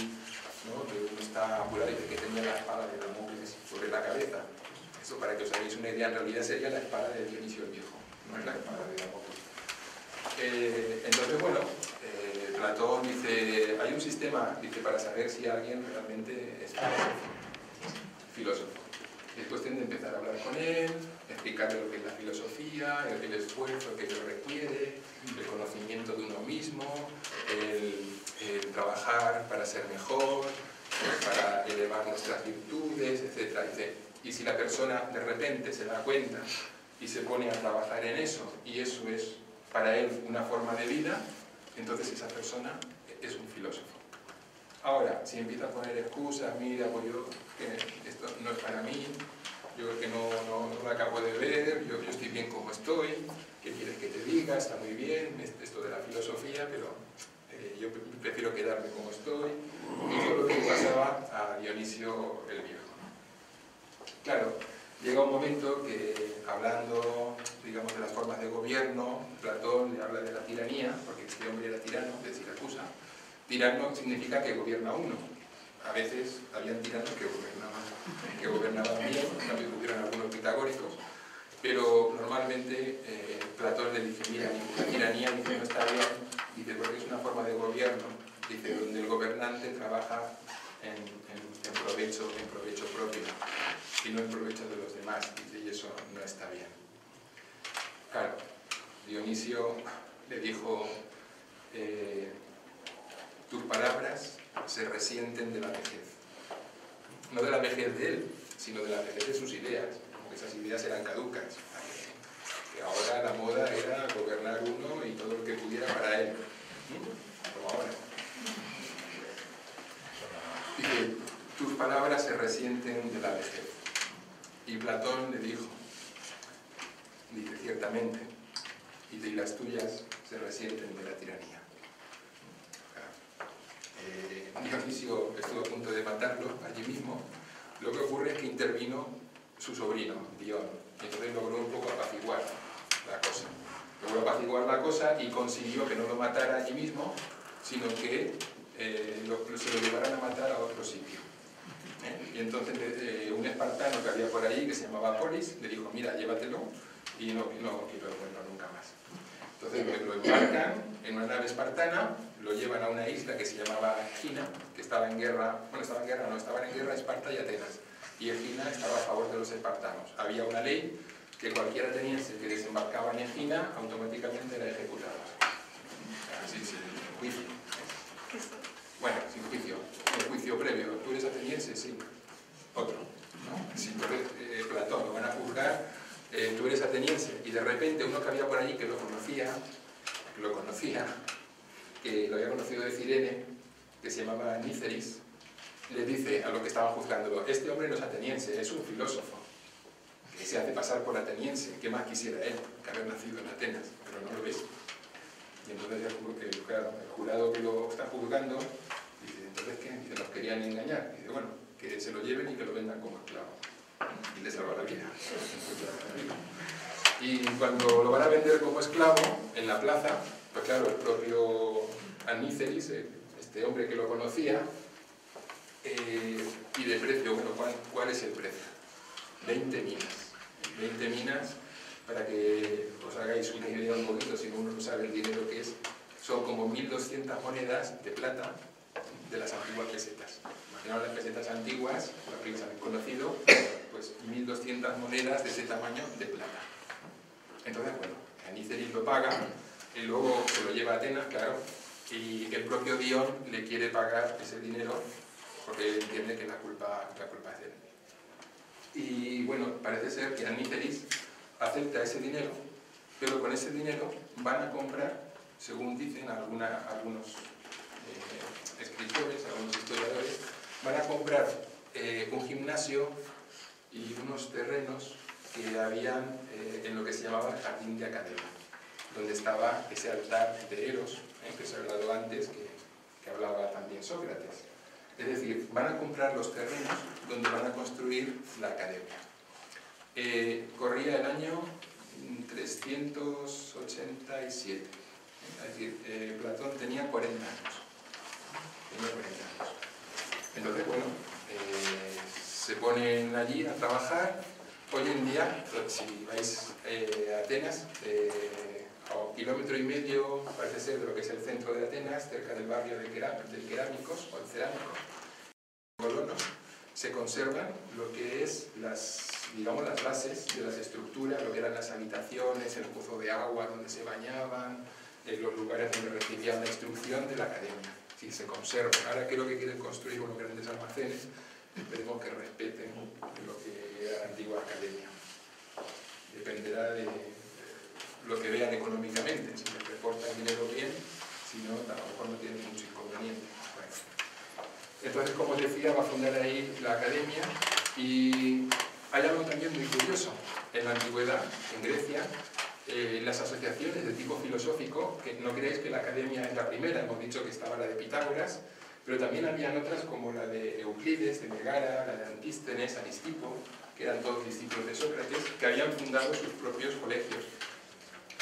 ¿no? Que uno está apurado y dice que tenía la espada de Damocles sobre la cabeza. Eso, para que os hagáis una idea, en realidad sería la espada de Dionisio el Viejo, no es la espada de Damocles. Entonces, bueno, Platón dice, hay un sistema, dice, para saber si alguien realmente es filósofo. Es cuestión de empezar a hablar con él, explicarle lo que es la filosofía, el esfuerzo que ello requiere, el conocimiento de uno mismo, el trabajar para ser mejor, para elevar nuestras virtudes, etc. Dice, y si la persona de repente se da cuenta y se pone a trabajar en eso, y eso es para él una forma de vida, entonces esa persona es un filósofo. Ahora, si empieza a poner excusas, mira, pues yo, que esto no es para mí, yo que no lo acabo de ver, yo estoy bien como estoy, ¿qué quieres que te diga? Está muy bien esto de la filosofía, pero yo prefiero quedarme como estoy. Y eso es lo que pasaba a Dionisio el Viejo. Claro, llega un momento que, hablando, digamos, de las formas de gobierno, Platón le habla de la tiranía, porque este hombre era tirano, de Siracusa. Tirano significa que gobierna uno. A veces habían tiranos que gobernaban bien, también hubieran algunos pitagóricos, pero normalmente Platón le dice, mira, la tiranía dice, no está bien, dice, porque es una forma de gobierno, dice, donde el gobernante trabaja en provecho propio y no en provecho de los demás, dice, y eso no está bien. Claro, Dionisio le dijo, tus palabras se resienten de la vejez. No de la vejez de él, sino de la vejez de sus ideas, porque esas ideas eran caducas. Que ahora la moda era gobernar uno y todo lo que pudiera para él. Como ahora. Dice, tus palabras se resienten de la vejez. Y Platón le dijo, dice, ciertamente, y las tuyas se resienten de la tiranía. Dionisio estuvo a punto de matarlo allí mismo. Lo que ocurre es que intervino su sobrino, Dion, y entonces logró un poco apaciguar la cosa. Logró apaciguar la cosa y consiguió que no lo matara allí mismo, sino que se lo llevaran a matar a otro sitio. Y entonces un espartano que había por ahí, que se llamaba Polis, le dijo, mira, llévatelo y no devuelvo nunca más. Entonces lo embarcan en una nave espartana, lo llevan a una isla que se llamaba Egina, que estaba en guerra, estaban en guerra Esparta y Atenas, y Egina estaba a favor de los espartanos. Había una ley que cualquier ateniense que desembarcaba en Egina automáticamente era ejecutado. Así, sin juicio. Bueno, sin juicio. juicio previo. ¿Tú eres ateniense? Sí. Otro, ¿no? Si tú eres Platón, lo van a juzgar, tú eres ateniense. Y de repente uno que había por allí que lo conocía, que lo había conocido de Cirene, que se llamaba Níceris, le dice a lo que estaban juzgándolo: este hombre no es ateniense, es un filósofo, que se hace pasar por ateniense. ¿Qué más quisiera él que haber nacido en Atenas? Pero no lo ves. Y entonces el jurado que lo está juzgando dice: ¿entonces qué? Dice: nos querían engañar. Dice: bueno, que se lo lleven y que lo vendan como esclavo. Y le salva la vida. Y cuando lo van a vender como esclavo en la plaza, pues claro, el propio Aníceris, este hombre que lo conocía, pide precio. Bueno, ¿cuál es el precio? 20 minas. 20 minas, para que os hagáis una idea un poquito, si uno no sabe el dinero que es, son como 1200 monedas de plata de las antiguas pesetas. Imaginaos las pesetas antiguas, las que se han conocido, pues 1200 monedas de ese tamaño de plata. Entonces, bueno, Aníceris lo paga, y luego se lo lleva a Atenas, claro, y el propio Dion le quiere pagar ese dinero porque él entiende que la culpa es de él. Y bueno, parece ser que Aníceris acepta ese dinero, pero con ese dinero van a comprar, según dicen algunos escritores, algunos historiadores, van a comprar un gimnasio y unos terrenos que habían en lo que se llamaba el Jardín de Academia, donde estaba ese altar de Eros, que se ha hablado antes, que hablaba también Sócrates. Es decir, van a comprar los terrenos donde van a construir la academia. Corría el año 387, es decir, Platón tenía 40 años. Entonces, bueno, se ponen allí a trabajar. Hoy en día, si vais a Atenas, a 1,5 kilómetros, parece ser, de lo que es el centro de Atenas, cerca del barrio del Kerámicos, o el Cerámicos, colonos, se conservan lo que es las bases de las estructuras, lo que eran las habitaciones, el pozo de agua donde se bañaban, los lugares donde recibían la instrucción de la academia. Sí, se conservan. Ahora creo que quieren construir unos grandes almacenes, esperemos que respeten lo que era la antigua academia. Dependerá de lo que vean económicamente, si les reportan dinero bien, si no, a lo mejor no tienen mucho inconveniente. Bueno. Entonces, como os decía, va a fundar ahí la academia, y hay algo también muy curioso. En la antigüedad, en Grecia, las asociaciones de tipo filosófico, que no creéis que la academia es la primera, hemos dicho que estaba la de Pitágoras, pero también habían otras como la de Euclides, de Megara, la de Antístenes, Aristipo, que eran todos discípulos de Sócrates, que habían fundado sus propios colegios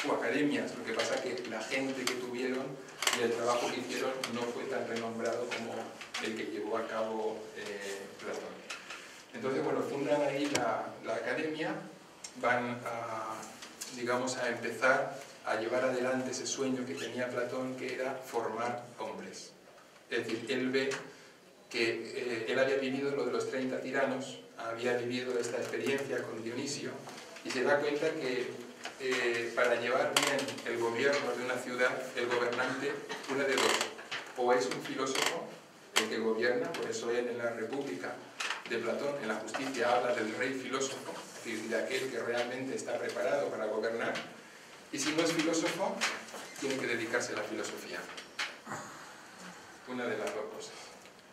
o academias. Lo que pasa es que la gente que tuvieron y el trabajo que hicieron no fue tan renombrado como el que llevó a cabo Platón. Entonces, bueno, fundan ahí la academia, van a empezar a llevar adelante ese sueño que tenía Platón, que era formar hombres. Es decir, él ve que él había vivido lo de los 30 tiranos, había vivido esta experiencia con Dionisio, y se da cuenta que para llevar bien el gobierno de una ciudad, el gobernante, una de dos: o es un filósofo el que gobierna, por eso él en la República de Platón, en la Justicia, habla del rey filósofo, es decir, de aquel que realmente está preparado para gobernar, y si no es filósofo, tiene que dedicarse a la filosofía. Una de las dos cosas.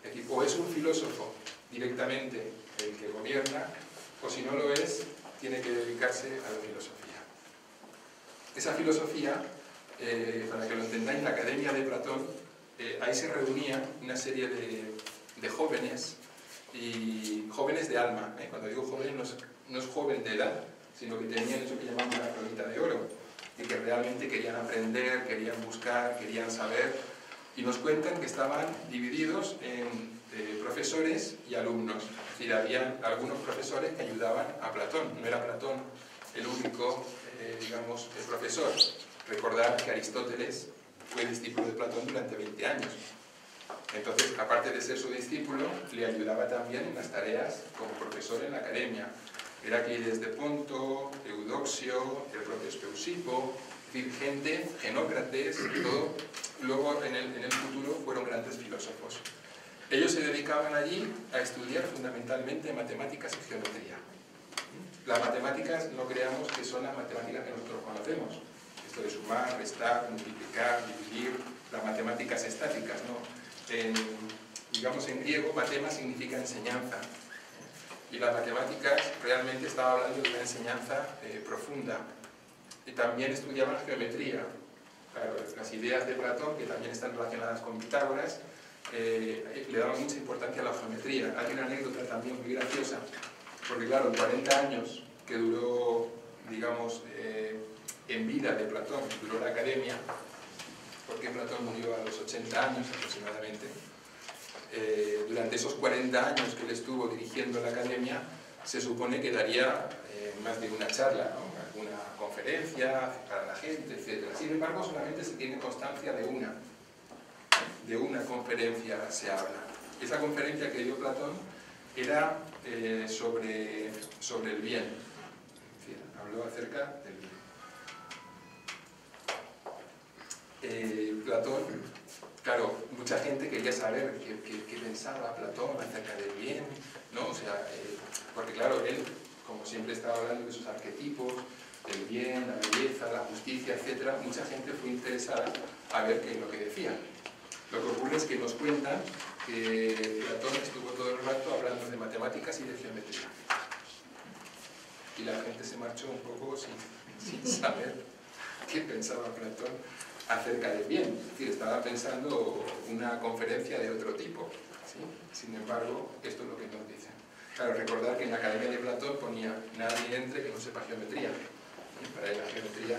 Es decir, o es un filósofo directamente el que gobierna, o si no lo es, tiene que dedicarse a la filosofía. Esa filosofía, para que lo entendáis, la Academia de Platón, ahí se reunía una serie de jóvenes, y jóvenes de alma. Cuando digo jóvenes, no es joven de edad, sino que tenían eso que llamamos la cronita de oro, y que realmente querían aprender, querían buscar, querían saber, y nos cuentan que estaban divididos en profesores y alumnos. Es decir, había algunos profesores que ayudaban a Platón, no era Platón el único, profesor. Recordad que Aristóteles fue discípulo de Platón durante 20 años. Entonces, aparte de ser su discípulo, le ayudaba también en las tareas como profesor en la academia. Heráclides de Ponto, Eudoxio, el propio Speusipo, es decir, gente, Genócrates, todo. Luego, en el futuro, fueron grandes filósofos. Ellos se dedicaban allí a estudiar fundamentalmente matemáticas y geometría. Las matemáticas no creamos que son las matemáticas que nosotros conocemos. Esto de sumar, restar, multiplicar, dividir, las matemáticas estáticas, ¿no? Digamos en griego, matema significa enseñanza. Y las matemáticas realmente estaba hablando de una enseñanza profunda. Y también estudiaban geometría. Claro, las ideas de Platón, que también están relacionadas con Pitágoras, le daban mucha importancia a la geometría. Hay una anécdota también muy graciosa, porque claro, en 40 años que duró, digamos, en vida de Platón, duró la academia, porque Platón murió a los 80 años aproximadamente. Durante esos 40 años que él estuvo dirigiendo la academia, se supone que daría más de una charla, ¿no? Alguna conferencia para la gente, etc. Sin embargo, solamente se tiene constancia de una conferencia se habla. Esa conferencia que dio Platón era sobre el bien. Es decir, habló acerca del bien. Platón, claro, mucha gente quería saber qué pensaba Platón acerca del bien, ¿no? O sea, porque claro, él, como siempre estaba hablando de esos arquetipos, del bien, la belleza, la justicia, etc., mucha gente fue interesada a ver qué es lo que decía. Lo que ocurre es que nos cuentan que Platón estuvo todo el rato hablando de matemáticas y de geometría. Y la gente se marchó un poco sin saber qué pensaba Platón acerca del bien. Es decir, estaba pensando una conferencia de otro tipo, ¿sí? Sin embargo, esto es lo que nos dicen. Claro, recordar que en la Academia de Platón ponía nadie entre que no sepa geometría. Para él la geometría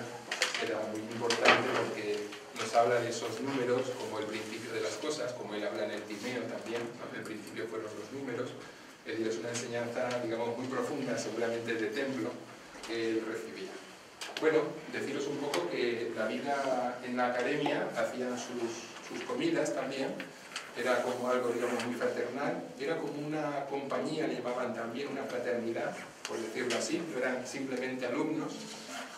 era muy importante porque nos habla de esos números como el principio de las cosas, como él habla en el Timeo también, ¿no? El principio fueron los números. Es decir, es una enseñanza, digamos, muy profunda, seguramente de templo, que él recibía. Bueno, deciros un poco que la vida en la academia, hacían sus comidas también, era como algo, digamos, muy fraternal, era como una compañía, le llamaban también una fraternidad, por decirlo así, no eran simplemente alumnos,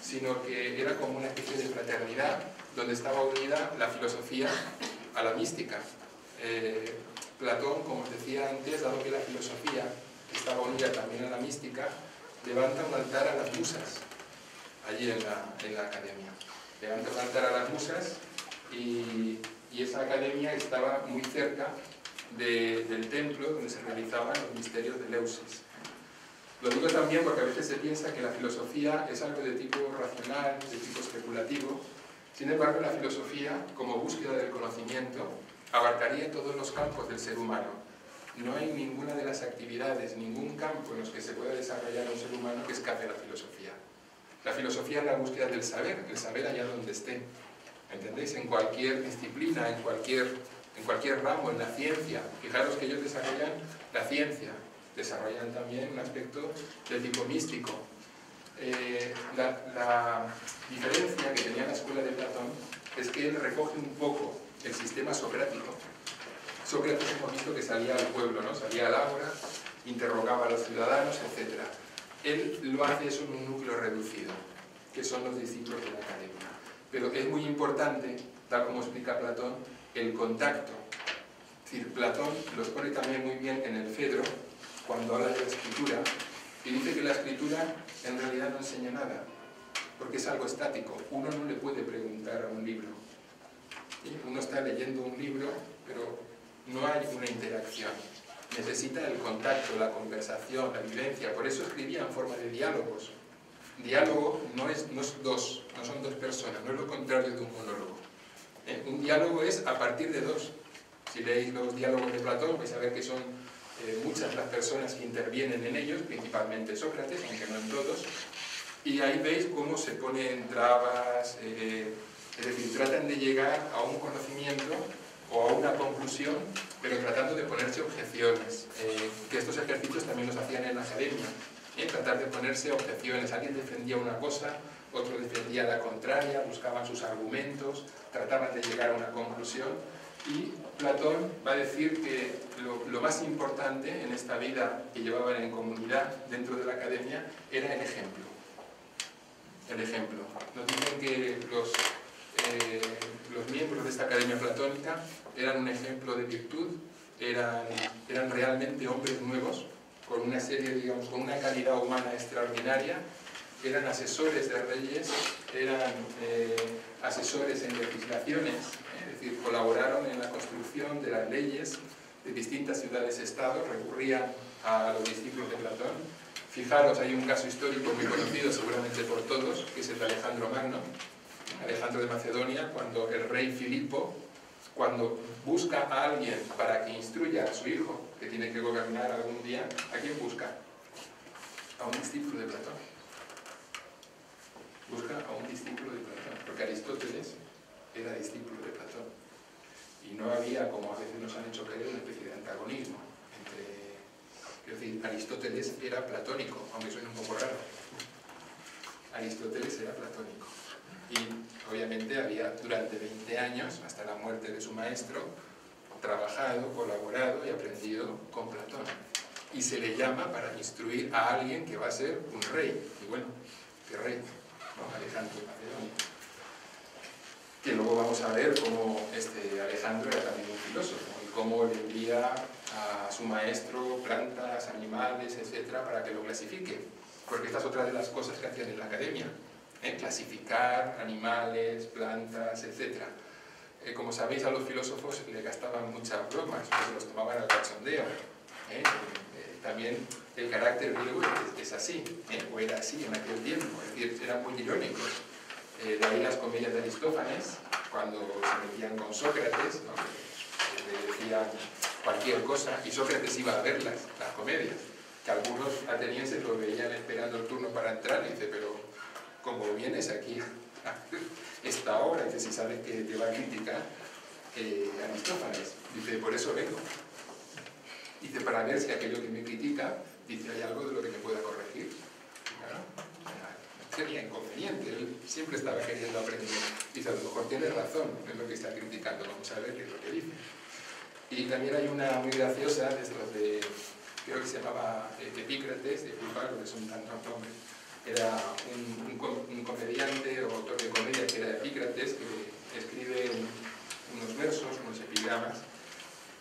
sino que era como una especie de fraternidad donde estaba unida la filosofía a la mística. Platón, como os decía antes, dado que la filosofía estaba unida también a la mística, levanta un altar a las musas, allí en la academia. Levanta un altar a las musas y esa academia estaba muy cerca del templo donde se realizaban los misterios de Eleusis. Lo digo también porque a veces se piensa que la filosofía es algo de tipo racional, de tipo especulativo. Sin embargo, la filosofía, como búsqueda del conocimiento, abarcaría todos los campos del ser humano. No hay ninguna de las actividades, ningún campo en los que se pueda desarrollar un ser humano que escape a la filosofía. La filosofía es la búsqueda del saber, el saber allá donde esté. ¿Entendéis? En cualquier disciplina, en cualquier ramo, en la ciencia. Fijaros que ellos desarrollan la ciencia, desarrollan también un aspecto de tipo místico. La diferencia que tenía la escuela de Platón es que él recoge un poco el sistema socrático. Sócrates hemos visto que salía al pueblo, ¿no? Salía al ágora, interrogaba a los ciudadanos, etc. Él lo hace eso en un núcleo reducido, que son los discípulos de la academia. Pero es muy importante, tal como explica Platón, el contacto. Es decir, Platón lo pone también muy bien en el Fedro, cuando habla de la escritura, y dice que la escritura en realidad no enseña nada, porque es algo estático. Uno no le puede preguntar a un libro. ¿Sí? Uno está leyendo un libro, pero no hay una interacción. Necesita el contacto, la conversación, la vivencia. Por eso escribía en forma de diálogos. Diálogo no son dos personas, no es lo contrario de un monólogo. Un diálogo es a partir de dos. Si leéis los diálogos de Platón, vais a ver que son muchas las personas que intervienen en ellos, principalmente Sócrates, aunque no en todos, y ahí veis cómo se ponen trabas, es decir, tratan de llegar a un conocimiento o a una conclusión, pero tratando de ponerse objeciones, que estos ejercicios también los hacían en la academia, tratar de ponerse objeciones. Alguien defendía una cosa, otro defendía la contraria, buscaban sus argumentos, trataban de llegar a una conclusión. Y Platón va a decir que lo más importante en esta vida que llevaban en comunidad dentro de la academia era el ejemplo. El ejemplo. Nos dicen que los miembros de esta academia platónica eran un ejemplo de virtud, eran realmente hombres nuevos, con una serie, digamos, con una calidad humana extraordinaria, eran asesores de reyes, eran asesores en legislaciones, es decir, colaboraron en la construcción de las leyes de distintas ciudades-estado, recurrían a los discípulos de Platón. Fijaros, hay un caso histórico muy conocido seguramente por todos, que es el de Alejandro Magno, Alejandro de Macedonia, cuando el rey Filipo, cuando busca a alguien para que instruya a su hijo, que tiene que gobernar algún día, ¿a quién busca? A un discípulo de Platón. Busca a un discípulo de Platón, porque Aristóteles era discípulo de Platón. Y no había, como a veces nos han hecho creer, una especie de antagonismo entre... Es decir, Aristóteles era platónico, aunque suene un poco raro. Aristóteles era platónico. Y obviamente había durante 20 años, hasta la muerte de su maestro, trabajado, colaborado y aprendido con Platón. Y se le llama para instruir a alguien que va a ser un rey. Y bueno, ¿qué rey? ¿No? Alejandro de Macedonia. Que luego vamos a ver cómo este Alejandro era también un filósofo y cómo le envía a su maestro plantas, animales, etcétera, para que lo clasifique. Porque esta es otra de las cosas que hacían en la academia. Clasificar animales, plantas, etc. Como sabéis, a los filósofos le gastaban muchas bromas, se los tomaban al cachondeo. También el carácter griego es así, o era así en aquel tiempo, es decir, eran muy irónicos. De ahí las comedias de Aristófanes, cuando se metían con Sócrates, ¿no? Le decían cualquier cosa, y Sócrates iba a verlas, las comedias, que algunos atenienses lo veían esperando el turno para entrar, y dice, pero como vienes aquí a esta hora, dice, si sabes que te va a criticar Aristófanes, dice, por eso vengo. Dice, para ver si aquello que me critica, dice, hay algo de lo que me pueda corregir. Claro, sería inconveniente, él siempre estaba queriendo aprender. Dice, a lo mejor tiene razón en lo que está criticando, vamos a ver qué es lo que dice. Y también hay una muy graciosa, de estos de, creo que se llamaba Epícrates, disculpad, porque son tantos nombres. Era un comediante o autor de comedia que era Epícrates, que escribe unos versos, unos epigramas,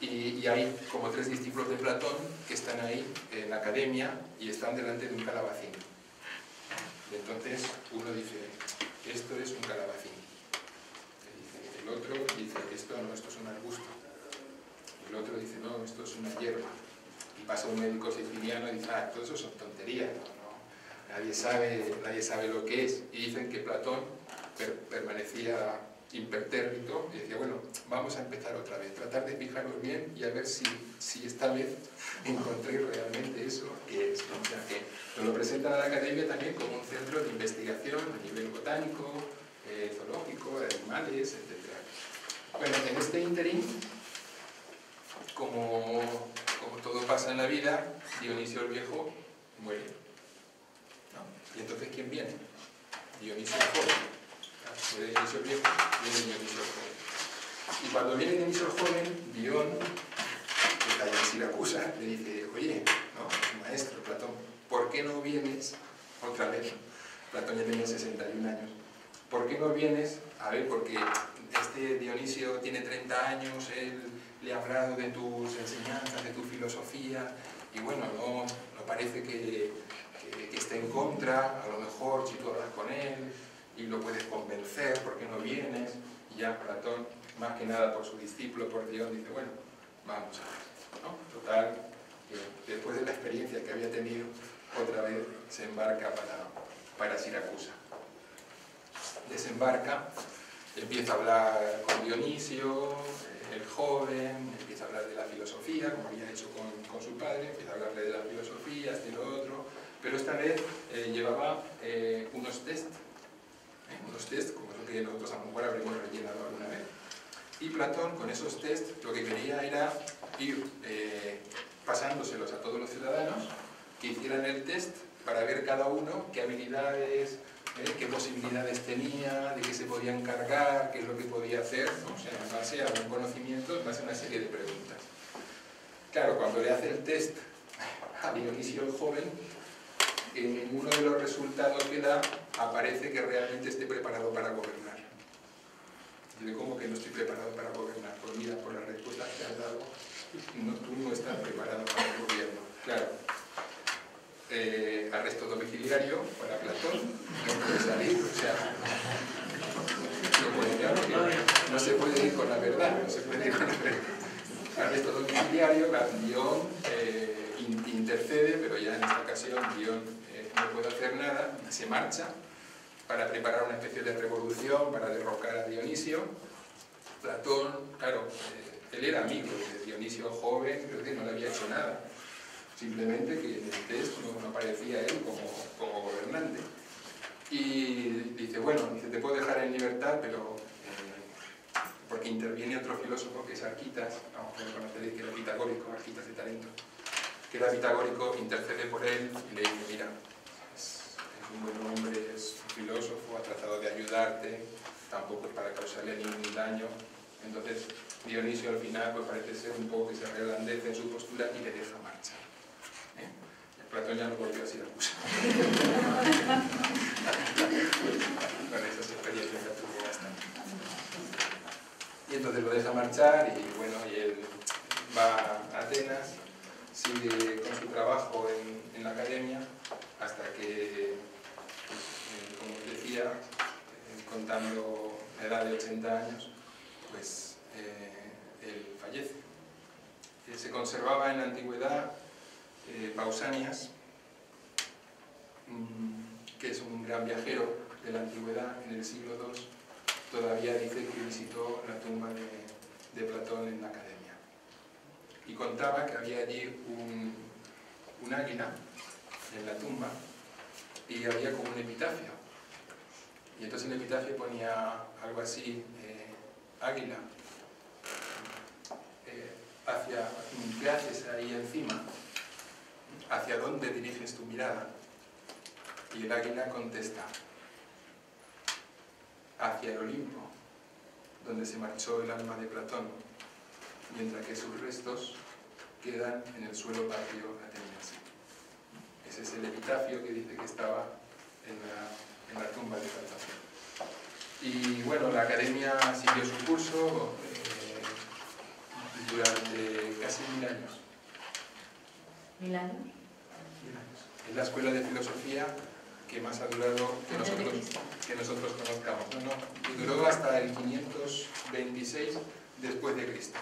y hay como 3 discípulos de Platón que están ahí en la academia y están delante de un calabacín. Y entonces uno dice, esto es un calabacín. El otro dice, esto no, esto es un arbusto. El otro dice, no, esto es una hierba. Y pasa un médico siciliano y dice, ah, todo eso son tonterías, ¿no? Nadie sabe lo que es. Y dicen que Platón permanecía impertérrito y decía, bueno, vamos a empezar otra vez, tratar de fijaros bien y a ver si esta vez encontréis realmente eso que es, ¿no? O sea, que nos lo presentan a la academia también como un centro de investigación a nivel botánico, zoológico, de animales, etc. Bueno, en este ínterin, como todo pasa en la vida, Dionisio el Viejo muere, ¿no? Y entonces, ¿quién viene? Dionisio el Joven. Muere Dionisio el Viejo, viene Dionisio el Joven. Y cuando viene Dionisio el Joven, Dion, que está allá en Siracusa, le dice, oye, no, maestro Platón, ¿por qué no vienes otra vez? Platón ya tenía 61 años. ¿Por qué no vienes? A ver, porque este Dionisio tiene 30 años, él le ha hablado de tus enseñanzas, de tu filosofía, y bueno, no parece que esté en contra, a lo mejor si tú hablas con él y lo puedes convencer, ¿por qué no vienes? Y ya Platón, más que nada por su discípulo, por Dios, dice, bueno, vamos a ver, ¿no? Total, después de la experiencia que había tenido, otra vez se embarca para Siracusa. Desembarca, empieza a hablar con Dionisio, el joven, empieza a hablar de la filosofía, como había hecho con su padre, empieza a hablarle de la filosofía, este y lo otro, pero esta vez llevaba unos test, como lo que nosotros a lo mejor habremos rellenado alguna vez. Y Platón, con esos test, lo que quería era ir pasándoselos a todos los ciudadanos que hicieran el test para ver cada uno qué habilidades, qué posibilidades tenía, de qué se podía encargar, qué es lo que podía hacer, ¿no? O sea, en base a un conocimiento, en base a una serie de preguntas. Claro, cuando le hace el test a Dionisio el Joven, en ninguno de los resultados que da aparece que realmente esté preparado para gobernar. Dice, ¿cómo que no estoy preparado para gobernar? Pues mira, por las respuestas que has dado, no, tú no estás preparado para el gobierno. Claro. Arresto domiciliario para Platón, no puede salir, o sea, no se puede ir con la verdad, no se puede ir con la verdad. Arresto domiciliario, Dion intercede, pero ya en esta ocasión Dion no puede hacer nada, se marcha para preparar una especie de revolución, para derrocar a Dionisio. Platón, claro, él era amigo de Dionisio joven, pero que no le había hecho nada. Simplemente que en el test no aparecía él como gobernante. Y dice, bueno, te puedo dejar en libertad, pero porque interviene otro filósofo que es Arquitas, vamos a conocer que era pitagórico, Arquitas de Tarento, que era pitagórico, intercede por él y le dice, mira, es un buen hombre, es un filósofo, ha tratado de ayudarte, tampoco es para causarle ningún daño. Entonces Dionisio al final pues parece ser un poco que se reblandece en su postura y le deja marchar. Platón ya no volvió así a acusar. Con esas experiencias que tuvo bastante. Y entonces lo deja marchar y bueno, y él va a Atenas, sigue con su trabajo en la academia hasta que, pues, como os decía, contando la edad de 80 años, pues él fallece. Se conservaba en la antigüedad Pausanias, que es un gran viajero de la antigüedad, en el siglo II, todavía dice que visitó la tumba de Platón en la academia. Y contaba que había allí un águila en la tumba y había como un epitafio. Y entonces el epitafio ponía algo así, águila, ¿qué haces ahí encima? ¿Hacia dónde diriges tu mirada? Y el águila contesta, hacia el Olimpo, donde se marchó el alma de Platón, mientras que sus restos quedan en el suelo patrio ateniense. Ese es el epitafio que dice que estaba en la tumba de Platón. Y bueno, la academia siguió su curso durante casi 1000 años. ¿1000 años? Es la escuela de filosofía que más ha durado que nosotros conozcamos. Y duró hasta el 526 después de Cristo.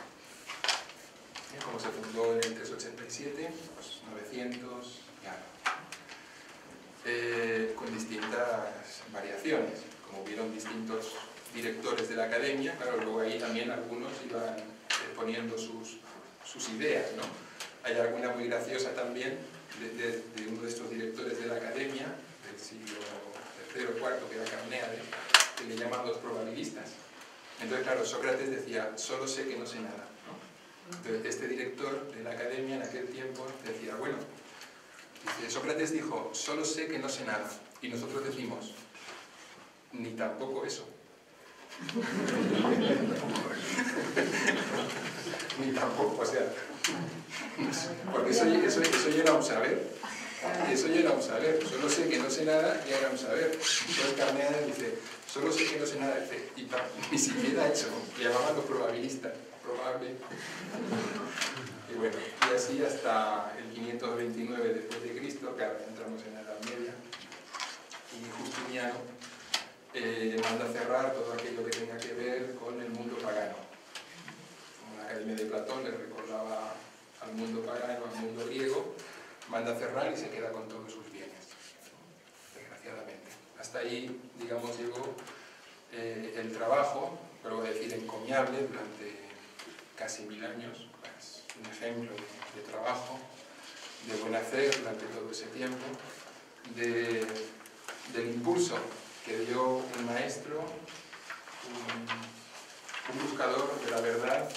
Como se fundó en el 387, pues 900 y algo. Con distintas variaciones. Como hubieron distintos directores de la academia, claro, luego ahí también algunos iban exponiendo sus ideas, ¿no? Hay alguna muy graciosa también de uno de estos directores de la academia, del siglo III o IV, que era Carneade, que le llaman los probabilistas. Entonces, claro, Sócrates decía, solo sé que no sé nada, ¿no? Entonces, este director de la academia en aquel tiempo decía, bueno, Sócrates dijo, solo sé que no sé nada, y nosotros decimos, ni tampoco eso. Ni tampoco, o sea, porque eso ya era un saber. Eso ya era un saber. Solo sé que no sé nada, ya era un saber. Entonces Carneade dice, solo sé que no sé nada, dice, y ni siquiera eso. Le llamaban los probabilistas, probable. Y bueno, y así hasta el 529 después de Cristo, claro, entramos en la Edad Media, y Justiniano manda cerrar todo aquello que tenga que ver con el mundo pagano. Como la Academia de Platón le recordaba al mundo pagano, al mundo griego, manda cerrar y se queda con todos sus bienes, desgraciadamente. Hasta ahí, digamos, llegó el trabajo, pero voy a decir encomiable, durante casi 1000 años, pues, un ejemplo de trabajo, de buen hacer durante todo ese tiempo, del impulso que dio un maestro, un buscador de la verdad,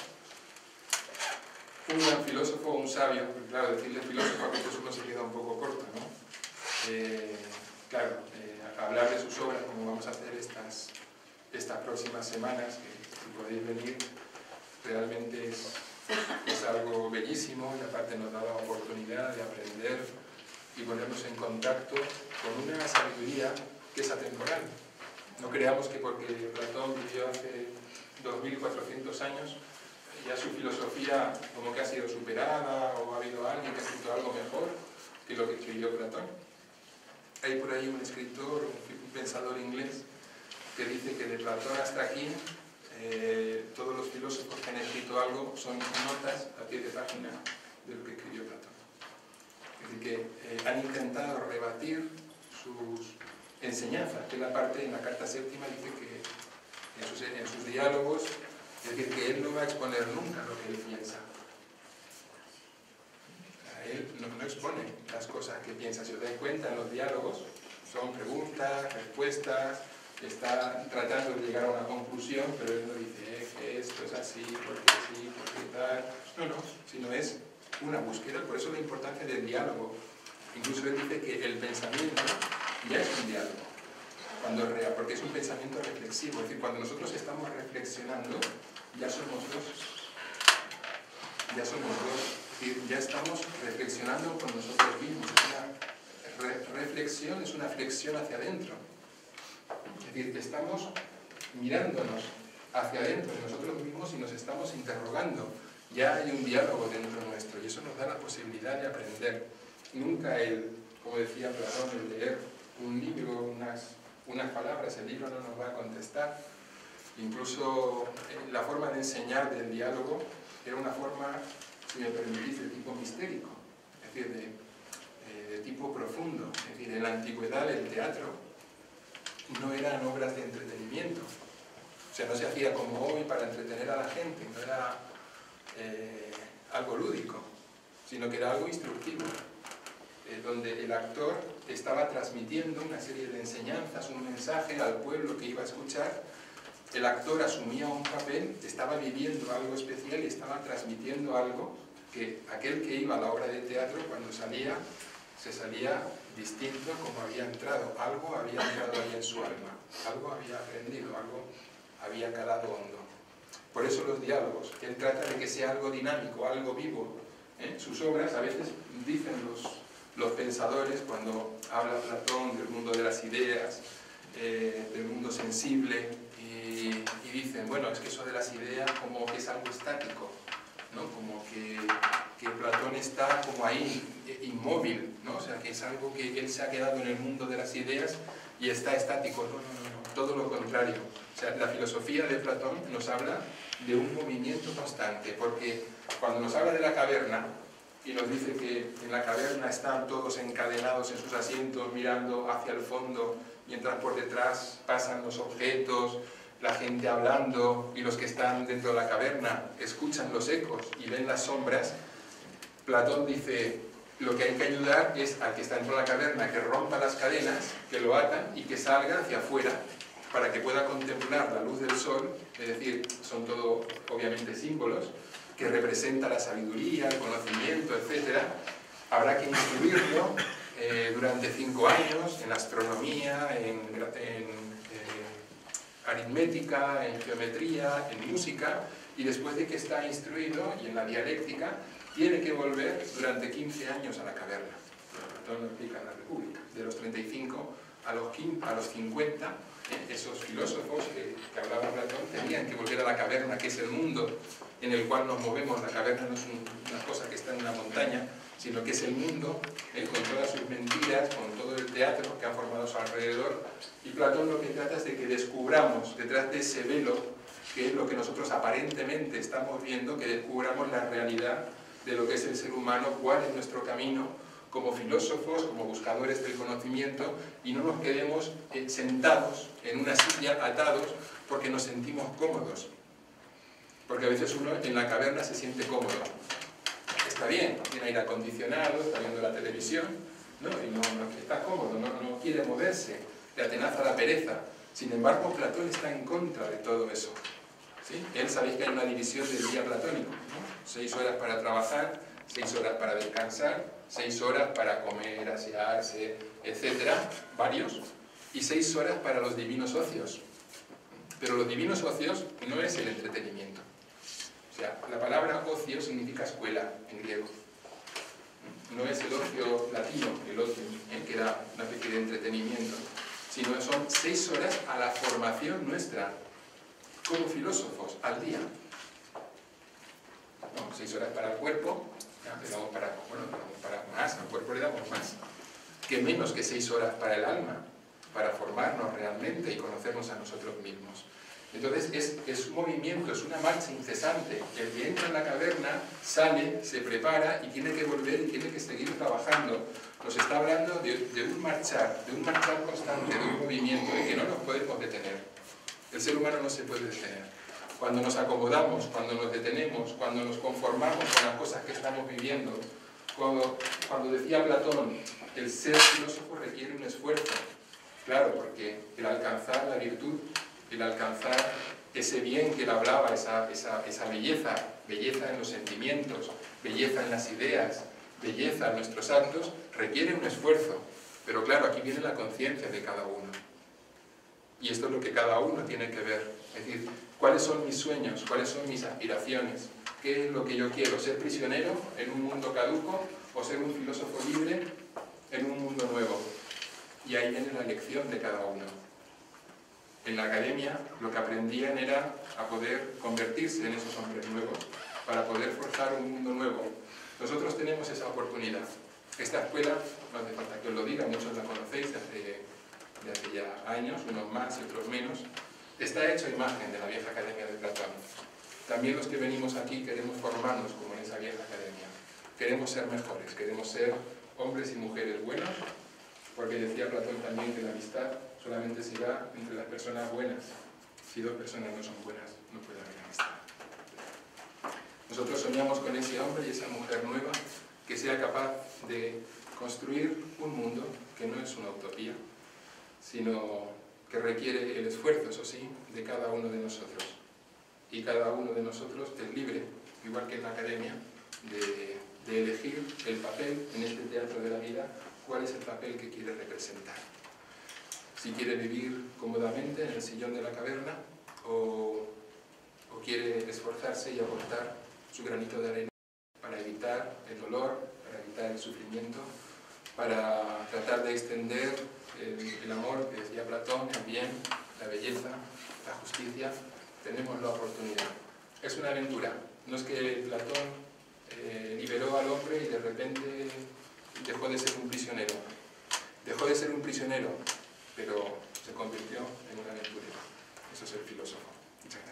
un gran filósofo, un sabio. Claro, decirle filósofo a veces uno se queda un poco corto, ¿no? Claro, hablar de sus obras, como vamos a hacer estas próximas semanas, que si podéis venir, realmente es algo bellísimo, y aparte nos da la oportunidad de aprender y ponernos en contacto con una sabiduría que es atemporal. No creamos que porque Platón vivió hace 2400 años, ya su filosofía como que ha sido superada, o ha habido alguien que ha escrito algo mejor que lo que escribió Platón. Hay por ahí un escritor, un pensador inglés, que dice que de Platón hasta aquí todos los filósofos que han escrito algo son notas a pie de página de lo que escribió Platón. Es decir, que han intentado rebatir sus enseñanzas, que la parte en la carta séptima dice que en sus diálogos, es decir, que él no va a exponer nunca lo que él piensa. Él no expone las cosas que piensa. Si os dais cuenta, en los diálogos son preguntas, respuestas, está tratando de llegar a una conclusión, pero él no dice que esto es así, porque sí, porque tal. No, sino es una búsqueda. Por eso la importancia del diálogo. Incluso él dice que el pensamiento ya es un diálogo, porque es un pensamiento reflexivo. Es decir, cuando nosotros estamos reflexionando, ya somos dos. Es decir, ya estamos reflexionando con nosotros mismos. Una reflexión es una flexión hacia adentro. Es decir, estamos mirándonos hacia adentro de nosotros mismos y nos estamos interrogando. Ya hay un diálogo dentro nuestro y eso nos da la posibilidad de aprender. Nunca como decía Platón, el leer un libro, unas palabras, el libro no nos va a contestar. Incluso la forma de enseñar del diálogo era una forma, si me permitís, de tipo mistérico, es decir, de tipo profundo. Es decir, en la antigüedad el teatro no eran obras de entretenimiento. O sea, no se hacía como hoy para entretener a la gente, no era algo lúdico, sino que era algo instructivo, donde el actor estaba transmitiendo una serie de enseñanzas, un mensaje al pueblo que iba a escuchar. El actor asumía un papel, estaba viviendo algo especial y estaba transmitiendo algo que aquel que iba a la obra de teatro, cuando salía, se salía distinto como había entrado. Algo había entrado ahí en su alma, algo había aprendido, algo había calado hondo. Por eso los diálogos, él trata de que sea algo dinámico, algo vivo. Sus obras, a veces dicen los pensadores, cuando habla Platón del mundo de las ideas, del mundo sensible, y dicen, bueno, es que eso de las ideas como que es algo estático, ¿no? Como que Platón está como ahí, inmóvil, ¿no? O sea, que es algo que él se ha quedado en el mundo de las ideas y está estático. No, todo lo contrario. O sea, la filosofía de Platón nos habla de un movimiento constante, porque cuando nos habla de la caverna y nos dice que en la caverna están todos encadenados en sus asientos mirando hacia el fondo, mientras por detrás pasan los objetos, la gente hablando, y los que están dentro de la caverna escuchan los ecos y ven las sombras, Platón dice, lo que hay que ayudar es al que está dentro de la caverna que rompa las cadenas, que lo atan y que salga hacia afuera para que pueda contemplar la luz del sol. Es decir, son todo obviamente símbolos que representan la sabiduría, el conocimiento, etc. Habrá que instruirlo durante 5 años en astronomía, en aritmética, en geometría, en música, y después de que está instruido, y en la dialéctica, tiene que volver durante 15 años a la caverna. Platón lo explica en la República. De los 35 a los 50, esos filósofos que hablaba Platón tenían que volver a la caverna, que es el mundo en el cual nos movemos. La caverna no es una cosa que está en una montaña, sino que es el mundo, con todas sus mentiras, con todo el teatro que han formado a su alrededor. Y Platón lo que trata es de que descubramos detrás de ese velo, que es lo que nosotros aparentemente estamos viendo, que descubramos la realidad de lo que es el ser humano, cuál es nuestro camino como filósofos, como buscadores del conocimiento, y no nos quedemos sentados en una silla, atados, porque nos sentimos cómodos. Porque a veces uno en la caverna se siente cómodo. Está bien, tiene aire acondicionado, está viendo la televisión, ¿no? Y no está cómodo, no quiere moverse, le atenaza la pereza. Sin embargo, Platón está en contra de todo eso. ¿Sí? Él, sabéis que hay una división del día platónico, ¿no? 6 horas para trabajar, 6 horas para descansar, 6 horas para comer, asearse, etcétera, varios, y 6 horas para los divinos ocios. Pero los divinos ocios no es el entretenimiento. O sea, la palabra ocio significa escuela en griego. No es el ocio latino, el ocio, que da una especie de entretenimiento, sino son 6 horas a la formación nuestra como filósofos al día. 6 horas para el cuerpo, ¿ya? Le damos para más, al cuerpo le damos más. Que menos que 6 horas para el alma, para formarnos realmente y conocernos a nosotros mismos. Entonces es un movimiento, es una marcha incesante. El que entra en la caverna sale, se prepara y tiene que volver y tiene que seguir trabajando. Nos está hablando de un marchar constante, de un movimiento, de que no nos podemos detener. El ser humano no se puede detener. Cuando nos acomodamos, cuando nos detenemos, cuando nos conformamos con las cosas que estamos viviendo, cuando decía Platón, el ser filósofo requiere un esfuerzo. Claro, porque el alcanzar la virtud, el alcanzar ese bien que él hablaba, esa belleza, belleza en los sentimientos, belleza en las ideas, belleza en nuestros actos, requiere un esfuerzo. Pero claro, aquí viene la conciencia de cada uno. Y esto es lo que cada uno tiene que ver. Es decir, ¿cuáles son mis sueños? ¿Cuáles son mis aspiraciones? ¿Qué es lo que yo quiero? ¿Ser prisionero en un mundo caduco o ser un filósofo libre en un mundo nuevo? Y ahí viene la elección de cada uno. En la academia lo que aprendían era a poder convertirse en esos hombres nuevos para poder forjar un mundo nuevo. Nosotros tenemos esa oportunidad. Esta escuela, no hace falta que os lo diga, muchos la conocéis de hace ya años, unos más y otros menos, está hecho a imagen de la vieja academia de Platón. También los que venimos aquí queremos formarnos como en esa vieja academia. Queremos ser mejores, queremos ser hombres y mujeres buenos, porque decía Platón también que la amistad solamente se da entre las personas buenas. Si dos personas no son buenas, no puede haber amistad. Nosotros soñamos con ese hombre y esa mujer nueva que sea capaz de construir un mundo que no es una utopía, sino que requiere el esfuerzo, eso sí, de cada uno de nosotros. Y cada uno de nosotros es libre, igual que en la academia, de elegir el papel en este teatro de la vida, cuál es el papel que quiere representar. Si quiere vivir cómodamente en el sillón de la caverna o quiere esforzarse y aportar su granito de arena para evitar el dolor, para evitar el sufrimiento, para tratar de extender el amor que decía Platón, el bien, la belleza, la justicia. Tenemos la oportunidad. Es una aventura. No es que Platón liberó al hombre y de repente dejó de ser un prisionero. Dejó de ser un prisionero, pero se convirtió en un aventurero. Eso es el filósofo. Muchas gracias.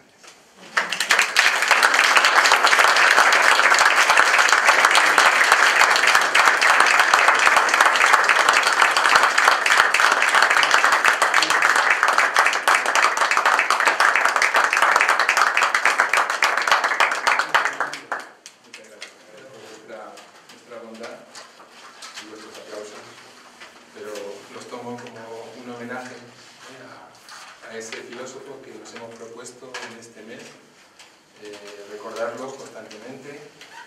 Recordarlo constantemente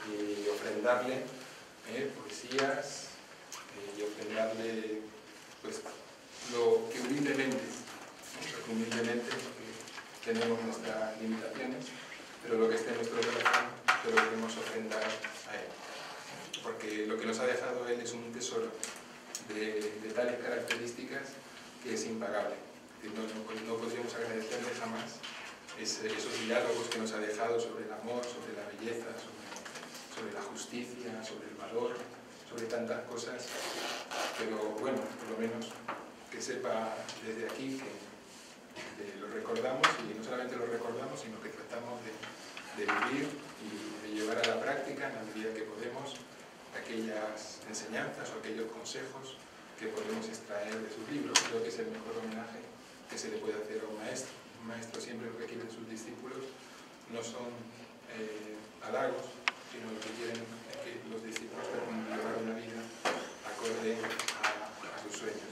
y ofrendarle poesías y ofrendarle pues, lo que humildemente, porque tenemos nuestras limitaciones, pero lo que esté en nuestro corazón lo queremos ofrendar a Él. Porque lo que nos ha dejado Él es un tesoro de tales características que es impagable. No podríamos agradecerle jamás esos diálogos que nos ha dejado sobre el amor, sobre la belleza, sobre la justicia, sobre el valor, sobre tantas cosas, pero bueno, por lo menos que sepa desde aquí que lo recordamos, y no solamente lo recordamos, sino que tratamos de vivir y de llevar a la práctica, en la medida que podemos, aquellas enseñanzas o aquellos consejos que podemos extraer de sus libros. Creo que es el mejor homenaje que se le puede hacer a un maestro. Un maestro siempre lo que quieren sus discípulos no son halagos, sino lo que quieren es que los discípulos puedan llevar una vida acorde a sus sueños.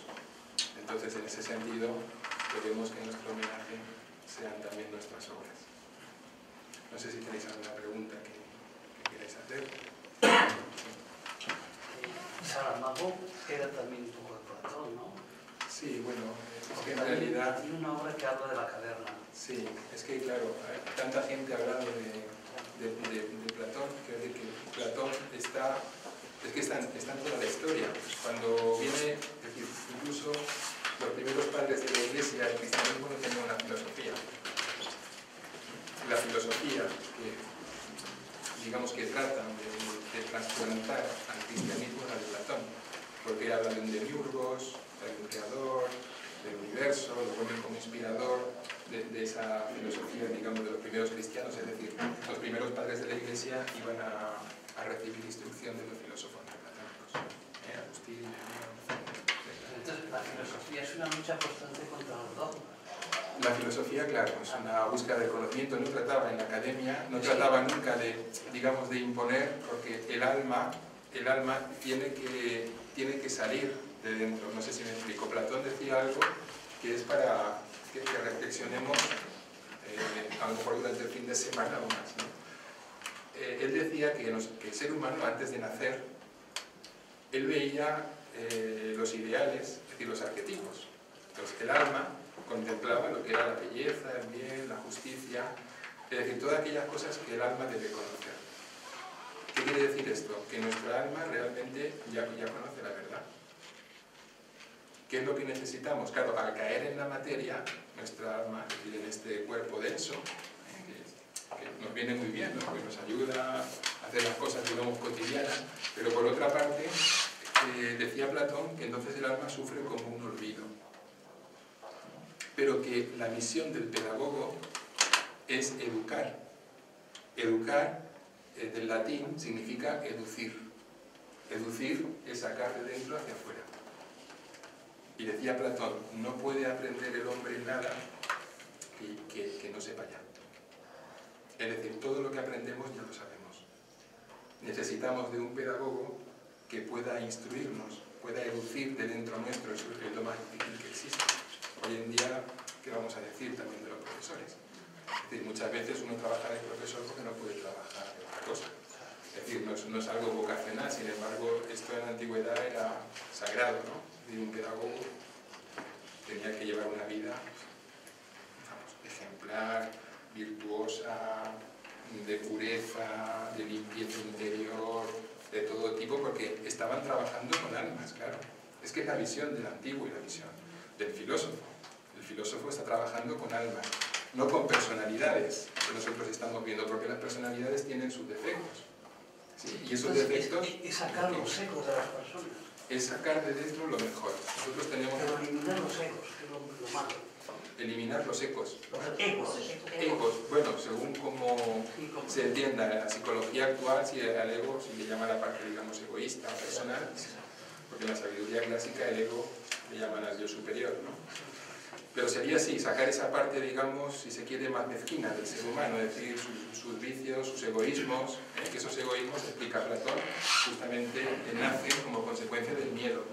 Entonces, en ese sentido, queremos que nuestro homenaje sean también nuestras obras. No sé si tenéis alguna pregunta que queráis hacer. Saramago era también un poco de Platón, ¿no? Sí, bueno, es que en realidad... Tiene una obra que habla de la caverna. Sí, es que claro, tanta gente ha hablado de Platón, que Platón está en toda la historia. Cuando viene, es decir, incluso los primeros padres de la Iglesia, el cristianismo no tenía una filosofía. La filosofía que, digamos, que porque habla de un demiurgos, de un creador, del universo, lo ponen como inspirador de esa filosofía, digamos, de los primeros cristianos, es decir, los primeros padres de la Iglesia iban a recibir instrucción de los filósofos neoplatónicos, Agustín, Entonces, la filosofía es una lucha constante contra los dogmas. La filosofía, claro, es una búsqueda del conocimiento, no trataba en la academia, no trataba nunca de, digamos, de imponer, porque el alma tiene que salir de dentro. No sé si me explico. Platón decía algo que es para que reflexionemos, a lo mejor durante el fin de semana o más, ¿no? Él decía que el ser humano, antes de nacer, él veía los ideales, es decir, los arquetipos. Entonces, el alma contemplaba lo que era la belleza, el bien, la justicia, es decir, todas aquellas cosas que el alma debe conocer. ¿Qué quiere decir esto? Que nuestra alma realmente ya conoce la verdad. ¿Qué es lo que necesitamos? Claro, al caer en la materia, nuestra alma, es decir, en este cuerpo denso, que nos viene muy bien, ¿no? Porque nos ayuda a hacer las cosas, digamos, cotidianas, pero por otra parte, decía Platón que entonces el alma sufre como un olvido. Pero que la misión del pedagogo es educar. Educar, del latín, significa educir. Educir es sacar de dentro hacia afuera. Y decía Platón, no puede aprender el hombre nada que no sepa ya. Es decir, todo lo que aprendemos ya lo sabemos. Necesitamos de un pedagogo que pueda instruirnos, pueda educir de dentro nuestro, eso es lo más difícil que existe. Hoy en día, ¿qué vamos a decir también de los profesores? Es decir, muchas veces uno trabaja de profesor porque no puede trabajar de otra cosa. Es decir, no es algo vocacional, sin embargo, esto en la antigüedad era sagrado, ¿no? Es decir, un pedagogo tenía que llevar una vida, vamos, ejemplar, virtuosa, de pureza, de limpieza interior, de todo tipo, porque estaban trabajando con almas, claro. Es que es la visión del antiguo y la visión del filósofo. El filósofo está trabajando con almas, no con personalidades que nosotros estamos viendo, porque las personalidades tienen sus defectos. ¿Sí? Y esos defectos... Es sacar los egos de las personas. Es sacar de dentro lo mejor. Nosotros tenemos... Pero eliminar los egos, que es lo malo. Eliminar los ecos. Los egos. Egos, bueno, según como se entienda en la psicología actual, si al ego se le llama la parte, digamos, egoísta, personal, porque en la sabiduría clásica el ego le llaman al yo superior, ¿no? Pero sería así, sacar esa parte, digamos, si se quiere, más mezquina del ser humano, es decir, sus vicios, sus egoísmos, que esos egoísmos, explica Platón, justamente nacen como consecuencia del miedo.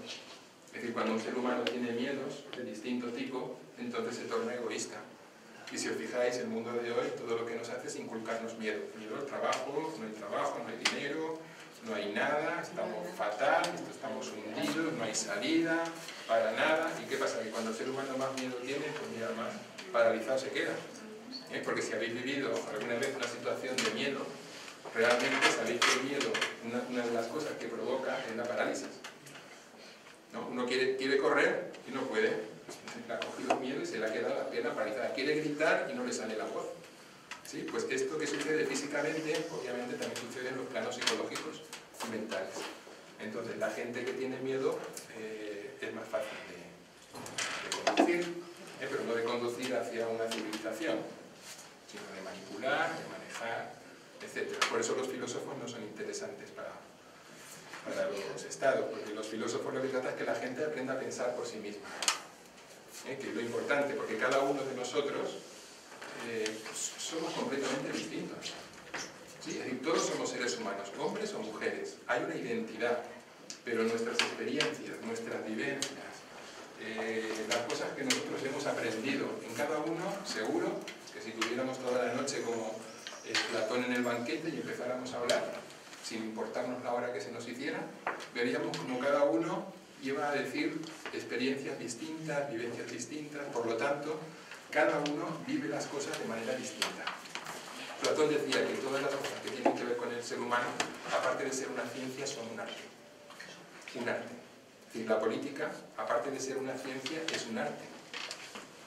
Es decir, cuando un ser humano tiene miedos de distinto tipo, entonces se torna egoísta. Y si os fijáis, el mundo de hoy, todo lo que nos hace es inculcarnos miedo. Miedo al trabajo, no hay dinero, no hay nada, estamos fatal, estamos hundidos, no hay salida, para nada. ¿Y qué pasa? Que cuando el ser humano más miedo tiene, pues mira, más paralizado se queda. Porque si habéis vivido alguna vez una situación de miedo, realmente sabéis que el miedo, una de las cosas que provoca es la parálisis. ¿No? Uno quiere correr y no puede. Le ha cogido miedo y se le ha quedado la pierna paralizada. Quiere gritar y no le sale la voz. ¿Sí? Pues esto que sucede físicamente, obviamente también sucede en los planos psicológicos y mentales. Entonces, la gente que tiene miedo es más fácil de conducir, pero no de conducir hacia una civilización, sino de manipular, de manejar, etc. Por eso los filósofos no son interesantes para los estados, porque los filósofos lo que tratan es que la gente aprenda a pensar por sí misma, que es lo importante, porque cada uno de nosotros somos completamente distintos. ¿Sí? Es decir, todos somos seres humanos, hombres o mujeres, hay una identidad, pero nuestras experiencias, nuestras vivencias, las cosas que nosotros hemos aprendido en cada uno, seguro que si tuviéramos toda la noche como Platón en el banquete y empezáramos a hablar, sin importarnos la hora que se nos hiciera, veríamos como cada uno iba a decir experiencias distintas, vivencias distintas, por lo tanto, cada uno vive las cosas de manera distinta. Platón decía que todas las cosas que tienen que ver con el ser humano, aparte de ser una ciencia, son un arte. Un arte. Es decir, la política, aparte de ser una ciencia, es un arte.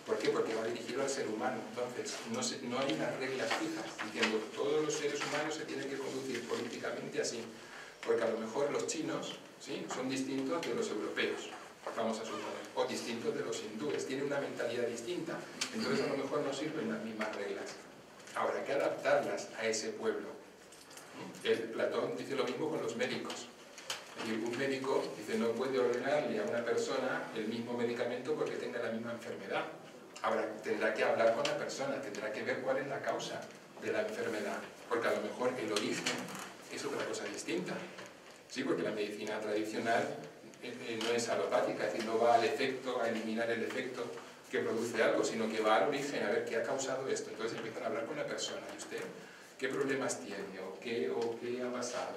¿Por qué? Porque va dirigido al ser humano. Entonces, no hay unas reglas fijas diciendo todos los seres humanos se tienen que conducir políticamente así. Porque a lo mejor los chinos, ¿sí?, son distintos de los europeos, vamos a suponer, o distintos de los hindúes, tienen una mentalidad distinta, entonces a lo mejor no sirven las mismas reglas. Habrá que adaptarlas a ese pueblo. Platón dice lo mismo con los médicos. Y un médico dice no puede ordenarle a una persona el mismo medicamento porque tenga la misma enfermedad. Tendrá que hablar con la persona, tendrá que ver cuál es la causa de la enfermedad, porque a lo mejor el origen es otra cosa distinta. Sí, porque la medicina tradicional no es alopática, es decir, no va al efecto, a eliminar el efecto que produce algo, sino que va al origen a ver qué ha causado esto. Entonces empiezan a hablar con la persona. ¿Y usted qué problemas tiene? ¿O qué ha pasado?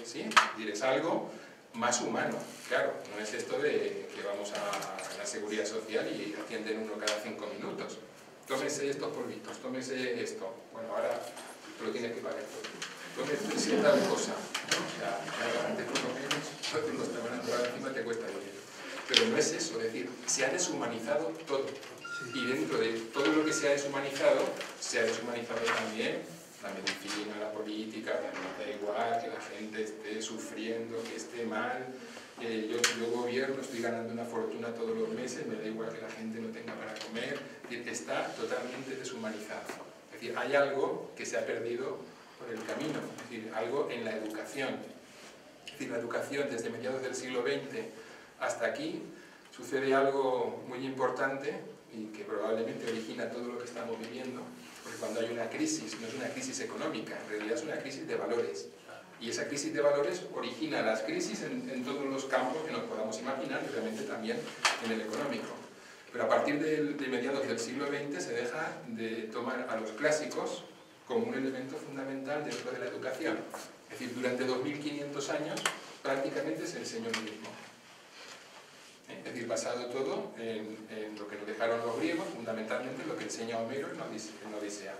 ¿Sí? Es algo más humano. Claro, no es esto de que vamos a la seguridad social y atienden uno cada 5 minutos. Tómese estos polvitos, tómese esto. Bueno, ahora lo tienes que pagar todo. Tómese tal cosa. O sea, antes por lo menos, cuando te van a entrar encima te cuesta dinero. Pero no es eso, es decir, se ha deshumanizado todo. Y dentro de todo lo que se ha deshumanizado también la medicina, la política. Da igual que la gente esté sufriendo, que esté mal. Yo gobierno, estoy ganando una fortuna todos los meses, me da igual que la gente no tenga para comer. Está totalmente deshumanizado. Es decir, hay algo que se ha perdido por el camino, es decir, algo en la educación. Es decir, la educación desde mediados del siglo XX hasta aquí sucede algo muy importante y que probablemente origina todo lo que estamos viviendo, porque cuando hay una crisis, no es una crisis económica, en realidad es una crisis de valores. Y esa crisis de valores origina las crisis en todos los campos que nos podamos imaginar, y obviamente también en el económico. Pero a partir de mediados del siglo XX se deja de tomar a los clásicos como un elemento fundamental dentro de la educación. Es decir, durante 2500 años prácticamente se enseñó lo mismo. Es decir, basado todo en lo que nos dejaron los griegos, fundamentalmente lo que enseña Homero en la Odisea.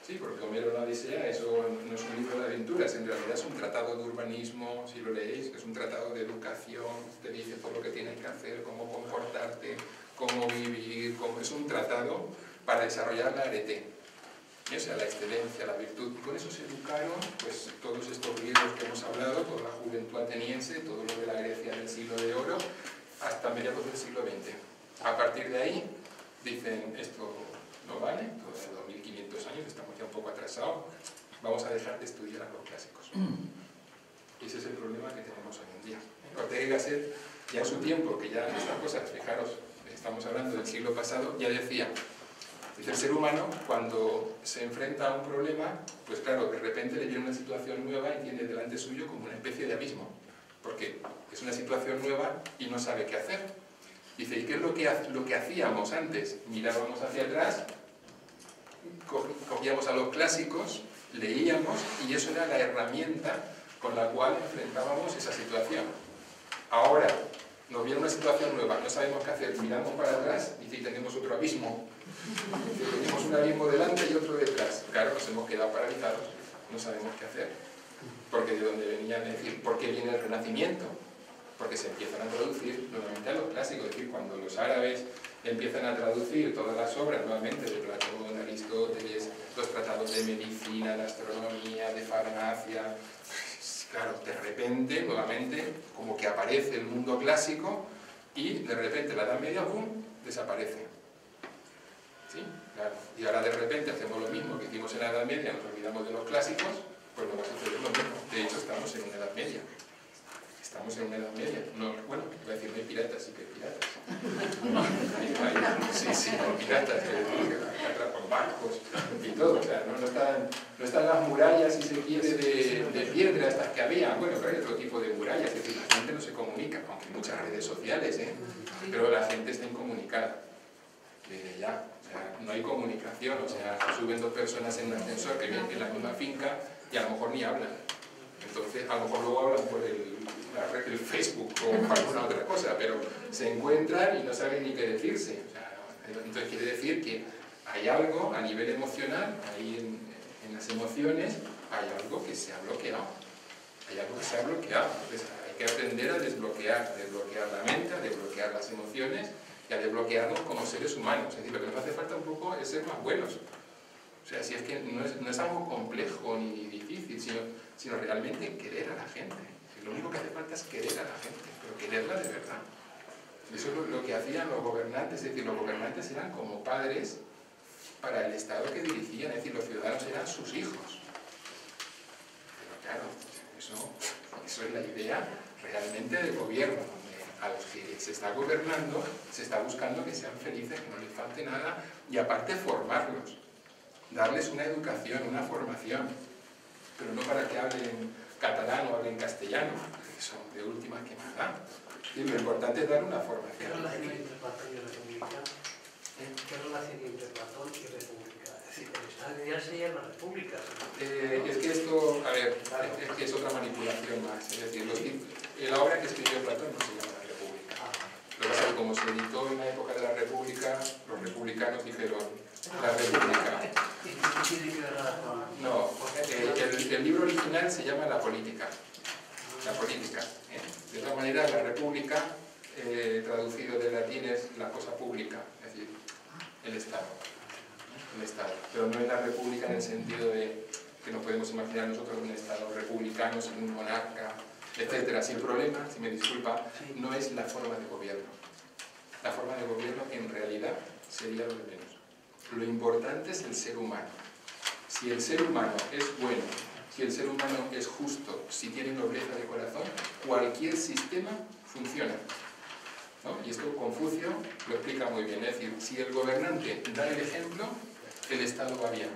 Sí, porque Homero en la Odisea eso no es un libro de aventuras, en realidad es un tratado de urbanismo, si lo leéis, es un tratado de educación, te dice todo lo que tienes que hacer, cómo comportarte, cómo vivir, es un tratado para desarrollar la arete, o sea, la excelencia, la virtud, y con eso se educaron pues, todos estos griegos que hemos hablado, toda la juventud ateniense, todo lo de la Grecia del siglo de oro, hasta mediados del siglo XX. A partir de ahí dicen, esto no vale, todos 2500 años, estamos ya un poco atrasados, vamos a dejar de estudiar a los clásicos. Y ese es el problema que tenemos hoy en día. Ortega y Gasset, ya en su tiempo, que ya estas cosas, fijaros, estamos hablando del siglo pasado, ya decía, dice, el ser humano cuando se enfrenta a un problema, pues claro, de repente le viene una situación nueva y tiene delante suyo como una especie de abismo, porque es una situación nueva y no sabe qué hacer. Dice, ¿y qué es lo que hacíamos antes? Mirábamos hacia atrás, cogíamos a los clásicos, leíamos y eso era la herramienta con la cual enfrentábamos esa situación. Ahora nos viene una situación nueva, no sabemos qué hacer, miramos para atrás y tenemos otro abismo. Tenemos un abismo delante y otro detrás. Claro, nos hemos quedado paralizados, no sabemos qué hacer. Porque de dónde venían, es decir, ¿por qué viene el Renacimiento? Porque se empiezan a traducir nuevamente a los clásicos, es decir, cuando los árabes empiezan a traducir todas las obras nuevamente de Platón, Aristóteles, los tratados de medicina, de astronomía, de farmacia, claro, de repente, nuevamente, como que aparece el mundo clásico y de repente la Edad Media, ¡pum!, desaparece. ¿Sí? Claro. Y ahora de repente hacemos lo mismo que hicimos en la Edad Media, nos olvidamos de los clásicos, pues nos va a suceder lo mismo. De hecho, estamos en una Edad Media. Estamos en una Edad Media. No, bueno, iba a decir, no hay piratas, sí que hay piratas. Sí, hay piratas que atrapan barcos y todo. O sea, no están las murallas, si se quiere, de piedra estas que había. Bueno, pero hay otro tipo de murallas, es decir, la gente no se comunica, aunque hay muchas redes sociales, pero la gente está incomunicada. Ya, o sea, no hay comunicación, o sea, suben dos personas en un ascensor que viven en la misma finca y a lo mejor ni hablan. Entonces, a lo mejor luego hablan por el Facebook o alguna otra cosa, pero se encuentran y no saben ni qué decirse. O sea, entonces quiere decir que hay algo a nivel emocional, ahí en las emociones, hay algo que se ha bloqueado. Hay algo que se ha bloqueado. Entonces, hay que aprender a desbloquear la mente, a desbloquear las emociones y a desbloquearnos como seres humanos. Es decir, lo que nos hace falta un poco es ser más buenos. O sea, si es que no es algo complejo ni difícil, sino sino realmente querer a la gente. Lo único que hace falta es querer a la gente, pero quererla de verdad. Eso es lo que hacían los gobernantes, es decir, los gobernantes eran como padres para el Estado que dirigían, es decir, los ciudadanos eran sus hijos. Pero claro, eso es la idea realmente del gobierno, donde a los que se está gobernando se está buscando que sean felices, que no les falte nada, y aparte formarlos, darles una educación, una formación, pero no para que hablen catalán o hablen castellano, que son de última que más da. Y lo importante es dar una formación. ¿Qué relación hay entre Platón y República? ¿Qué relación hay entre Platón y República? Es decir, el Estado ideal sería la República. Es que esto, a ver, es que es otra manipulación más. Es decir, la obra que escribió Platón no se llama La República. Lo que pasa es que como se editó en la época de la República, los republicanos dijeron La República. ¿Y qué tiene que ver con...? No, el libro original se llama La Política. La Política. De todas maneras, La República, traducido del latín, es la cosa pública, es decir, el Estado. El Estado. Pero no es la República en el sentido de que nos podemos imaginar nosotros un Estado republicano sin un monarca, etcétera. Si el problema, si me disculpa, no es la forma de gobierno. La forma de gobierno en realidad sería lo de menos. Lo importante es el ser humano. Si el ser humano es bueno, si el ser humano es justo, si tiene nobleza de corazón, cualquier sistema funciona, ¿no? Y esto Confucio lo explica muy bien. Es decir, si el gobernante da el ejemplo, el Estado va bien.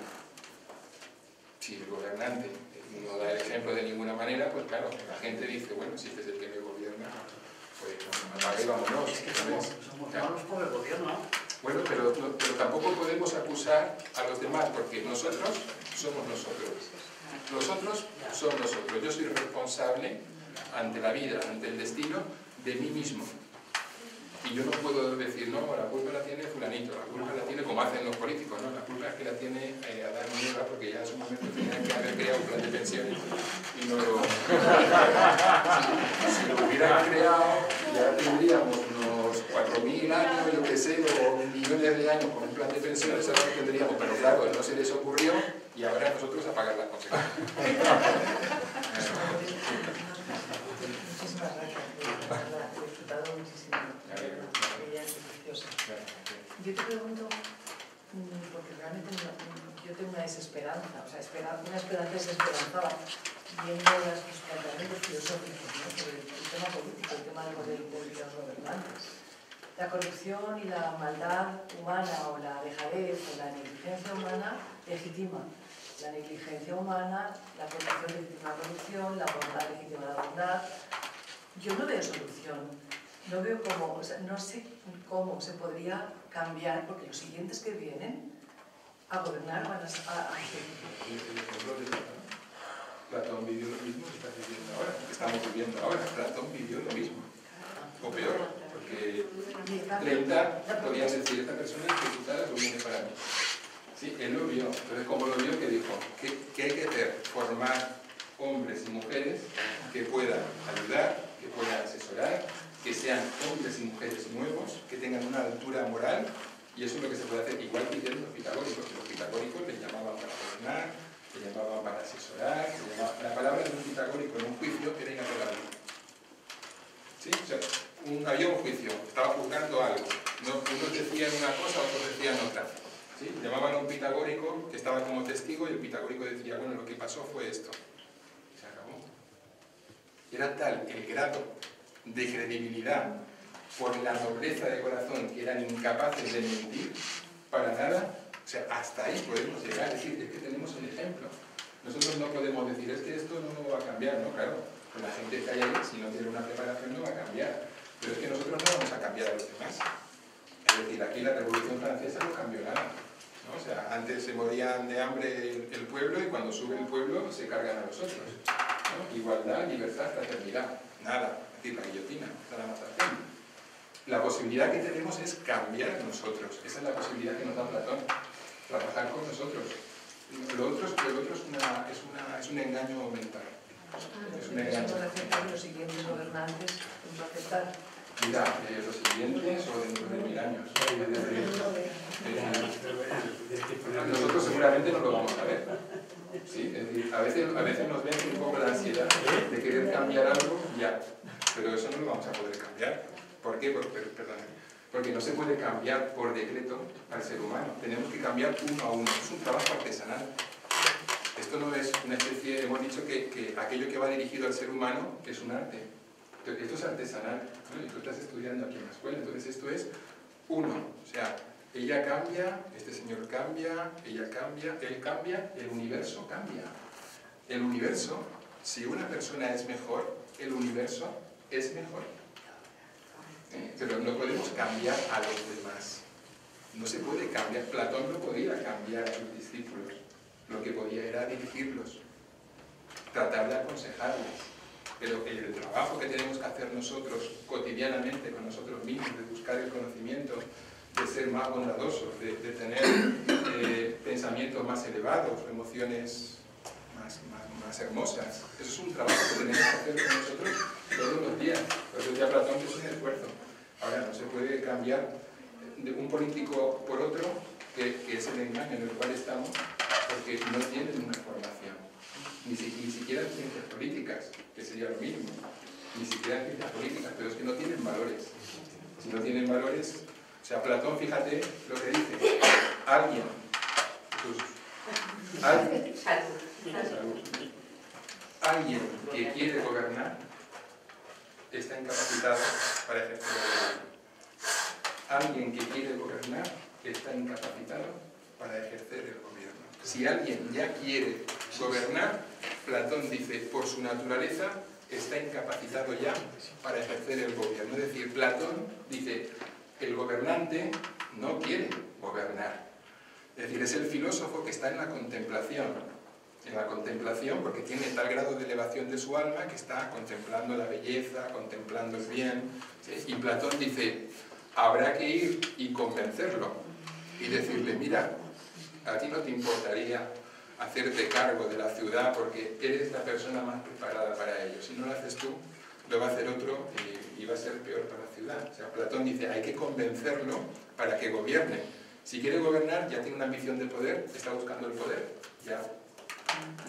Si el gobernante no da el ejemplo de ninguna manera, pues claro, la gente dice, bueno, si este es el que me gobierna, pues apaga y vámonos. Es que somos malos por el gobierno, ¿no? Bueno, pero tampoco podemos acusar a los demás, porque nosotros somos nosotros. Nosotros somos nosotros. Yo soy responsable ante la vida, ante el destino, de mí mismo. Y yo no puedo decir, no, la culpa la tiene fulanito, la culpa la tiene como hacen los políticos, no, la culpa es que la tiene Adán y Eva, porque ya en su momento tenían que haber creado un plan de pensiones y no lo... si lo hubieran creado, ya tendríamos unos 4.000 años, yo qué sé, o millones de años con un plan de pensiones, ahora lo tendríamos, pero claro, no se les ocurrió y ahora nosotros a pagar las consecuencias. Muchísimas gracias. He disfrutado muchísimo. Ella es preciosa. Yo te pregunto, porque realmente yo tengo una desesperanza, o sea, una esperanza desesperanzada, viendo los planteamientos filosóficos, ¿no?, sobre el tema político, el tema de los gobernantes. La corrupción y la maldad humana, o la dejadez, o la negligencia humana, legitima. La negligencia humana, la corrupción legitima la corrupción, la bondad legitima la bondad. Yo no veo solución, no veo cómo, o sea, no sé cómo se podría cambiar, porque los siguientes que vienen a gobernar van a... El ejemplo de Platón vivió lo mismo que estás viviendo ahora, que estamos viviendo ahora. Platón vivió lo mismo, o peor, porque 30 podían decir, esta persona es ejecutada, lo viene para mí. Sí, él lo vio. Entonces, como lo vio, que dijo, ¿qué hay que hacer? Formar hombres y mujeres que puedan ayudar, que puedan asesorar, que sean hombres y mujeres nuevos, que tengan una altura moral, y eso es lo que se puede hacer, igual que hicieron los pitagóricos, que los pitagóricos les llamaban para gobernar, les llamaban para asesorar, la palabra de un pitagórico en un juicio era inapelable. ¿Sí? O sea, había un juicio, estaba juzgando algo, unos decían una cosa, otros decían otra. ¿Sí? Llamaban a un pitagórico que estaba como testigo y el pitagórico decía, bueno, lo que pasó fue esto. Se acabó. Era tal el grado de credibilidad por la nobleza de corazón que eran incapaces de mentir para nada. O sea, hasta ahí podemos llegar a decir, es que tenemos el ejemplo. Nosotros no podemos decir, es que esto no va a cambiar, ¿no? Claro, pues la gente que hay ahí, si no tiene una preparación, no va a cambiar. Pero es que nosotros no vamos a cambiar a los demás. Es decir, aquí la Revolución Francesa no cambió nada, ¿no? O sea, antes se morían de hambre el pueblo y cuando sube el pueblo se cargan a los otros, ¿no? Igualdad, libertad, fraternidad, nada. Es decir, la guillotina, nada más hacer. La posibilidad que tenemos es cambiar nosotros. Esa es la posibilidad que nos da Platón, trabajar con nosotros. Lo otro es un engaño mental. Es un engaño. Eso no aceptar los siguientes gobernantes, no aceptar Mira, los siguientes o dentro de 1000 años. Nosotros seguramente no lo vamos a ver. ¿Sí? Es decir, a veces nos vence un poco la ansiedad de querer cambiar algo ya, pero eso no lo vamos a poder cambiar. ¿Por qué? Porque no se puede cambiar por decreto al ser humano. Tenemos que cambiar uno a uno. Es un trabajo artesanal. Esto no es una especie, hemos dicho que aquello que va dirigido al ser humano es un arte. Esto es artesanal, ¿no? Y tú estás estudiando aquí en la escuela, entonces esto es uno. O sea, ella cambia, este señor cambia, ella cambia, él cambia, el universo cambia. El universo, si una persona es mejor, el universo es mejor. Pero no podemos cambiar a los demás. No se puede cambiar. Platón no podía cambiar a sus discípulos. Lo que podía era dirigirlos, tratar de aconsejarles. Pero el trabajo que tenemos que hacer nosotros cotidianamente con nosotros mismos, de buscar el conocimiento, de ser más bondadosos, de tener pensamientos más elevados, emociones más hermosas, eso es un trabajo que tenemos que hacer con nosotros todos los días. Por eso decía Platón que es un esfuerzo. Ahora, no se puede cambiar de un político por otro, que es el engaño en el cual estamos, porque no tienen una formación, ni siquiera en ciencias políticas, que sería lo mínimo, ni siquiera en ciencias políticas, pero es que no tienen valores. Si no tienen valores, o sea, Platón, fíjate lo que dice, alguien que quiere gobernar está incapacitado para ejercer el gobierno. Alguien que quiere gobernar está incapacitado para ejercer el gobierno. Si alguien ya quiere gobernar, Platón dice, por su naturaleza, está incapacitado ya para ejercer el gobierno. Es decir, Platón dice, el gobernante no quiere gobernar. Es decir, es el filósofo que está en la contemplación. En la contemplación, porque tiene tal grado de elevación de su alma que está contemplando la belleza, contemplando el bien. ¿Sí? Y Platón dice, habrá que ir y convencerlo y decirle, mira, a ti no te importaría hacerte cargo de la ciudad porque eres la persona más preparada para ello. Si no lo haces tú, lo va a hacer otro y va a ser peor para la ciudad. O sea, Platón dice, hay que convencerlo para que gobierne. Si quiere gobernar, ya tiene una ambición de poder, está buscando el poder, ya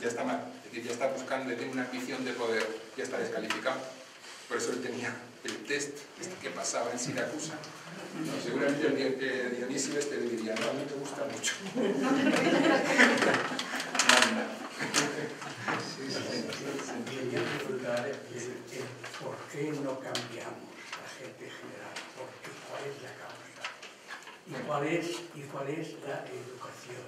está mal. Es decir, ya está buscando, tiene una ambición de poder, ya está descalificado. Por eso él tenía el test que pasaba en Siracusa. No, seguramente Dionisio le diría, no, a mí te gusta mucho. Quería preguntar por qué no cambiamos la gente en general, cuál es la causa y cuál es la educación,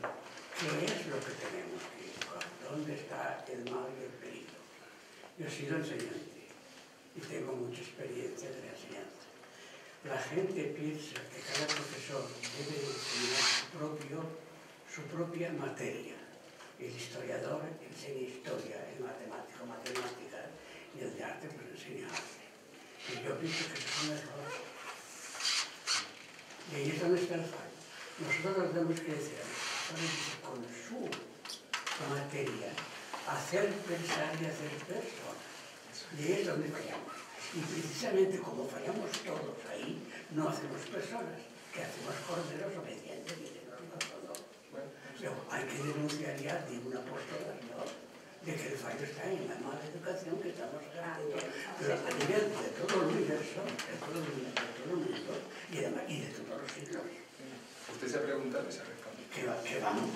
qué es lo que tenemos que educar, dónde está el mal y el peligro. Yo he sido enseñante y tengo mucha experiencia de la enseñanza. La gente piensa que cada profesor debe enseñar su propia materia. El historiador enseña historia, el matemático matemáticas y el de arte pues enseña arte. Y yo pienso que eso es un error. Y ahí es donde está el fallo. Nosotros tenemos que decir a los profesores con su materia hacer pensar y hacer personas. Y ahí es donde fallamos. Y precisamente como fallamos todos ahí, no hacemos personas, que hacemos corderos obedientes y de los no. Pero hay que denunciar ya de una por todas, ¿no? De que el fallo está en la mala educación que estamos haciendo, pero a nivel de todo el universo, de todo el mundo y de todos los siglos. Usted se ha preguntado y se ha respondido. Que vamos.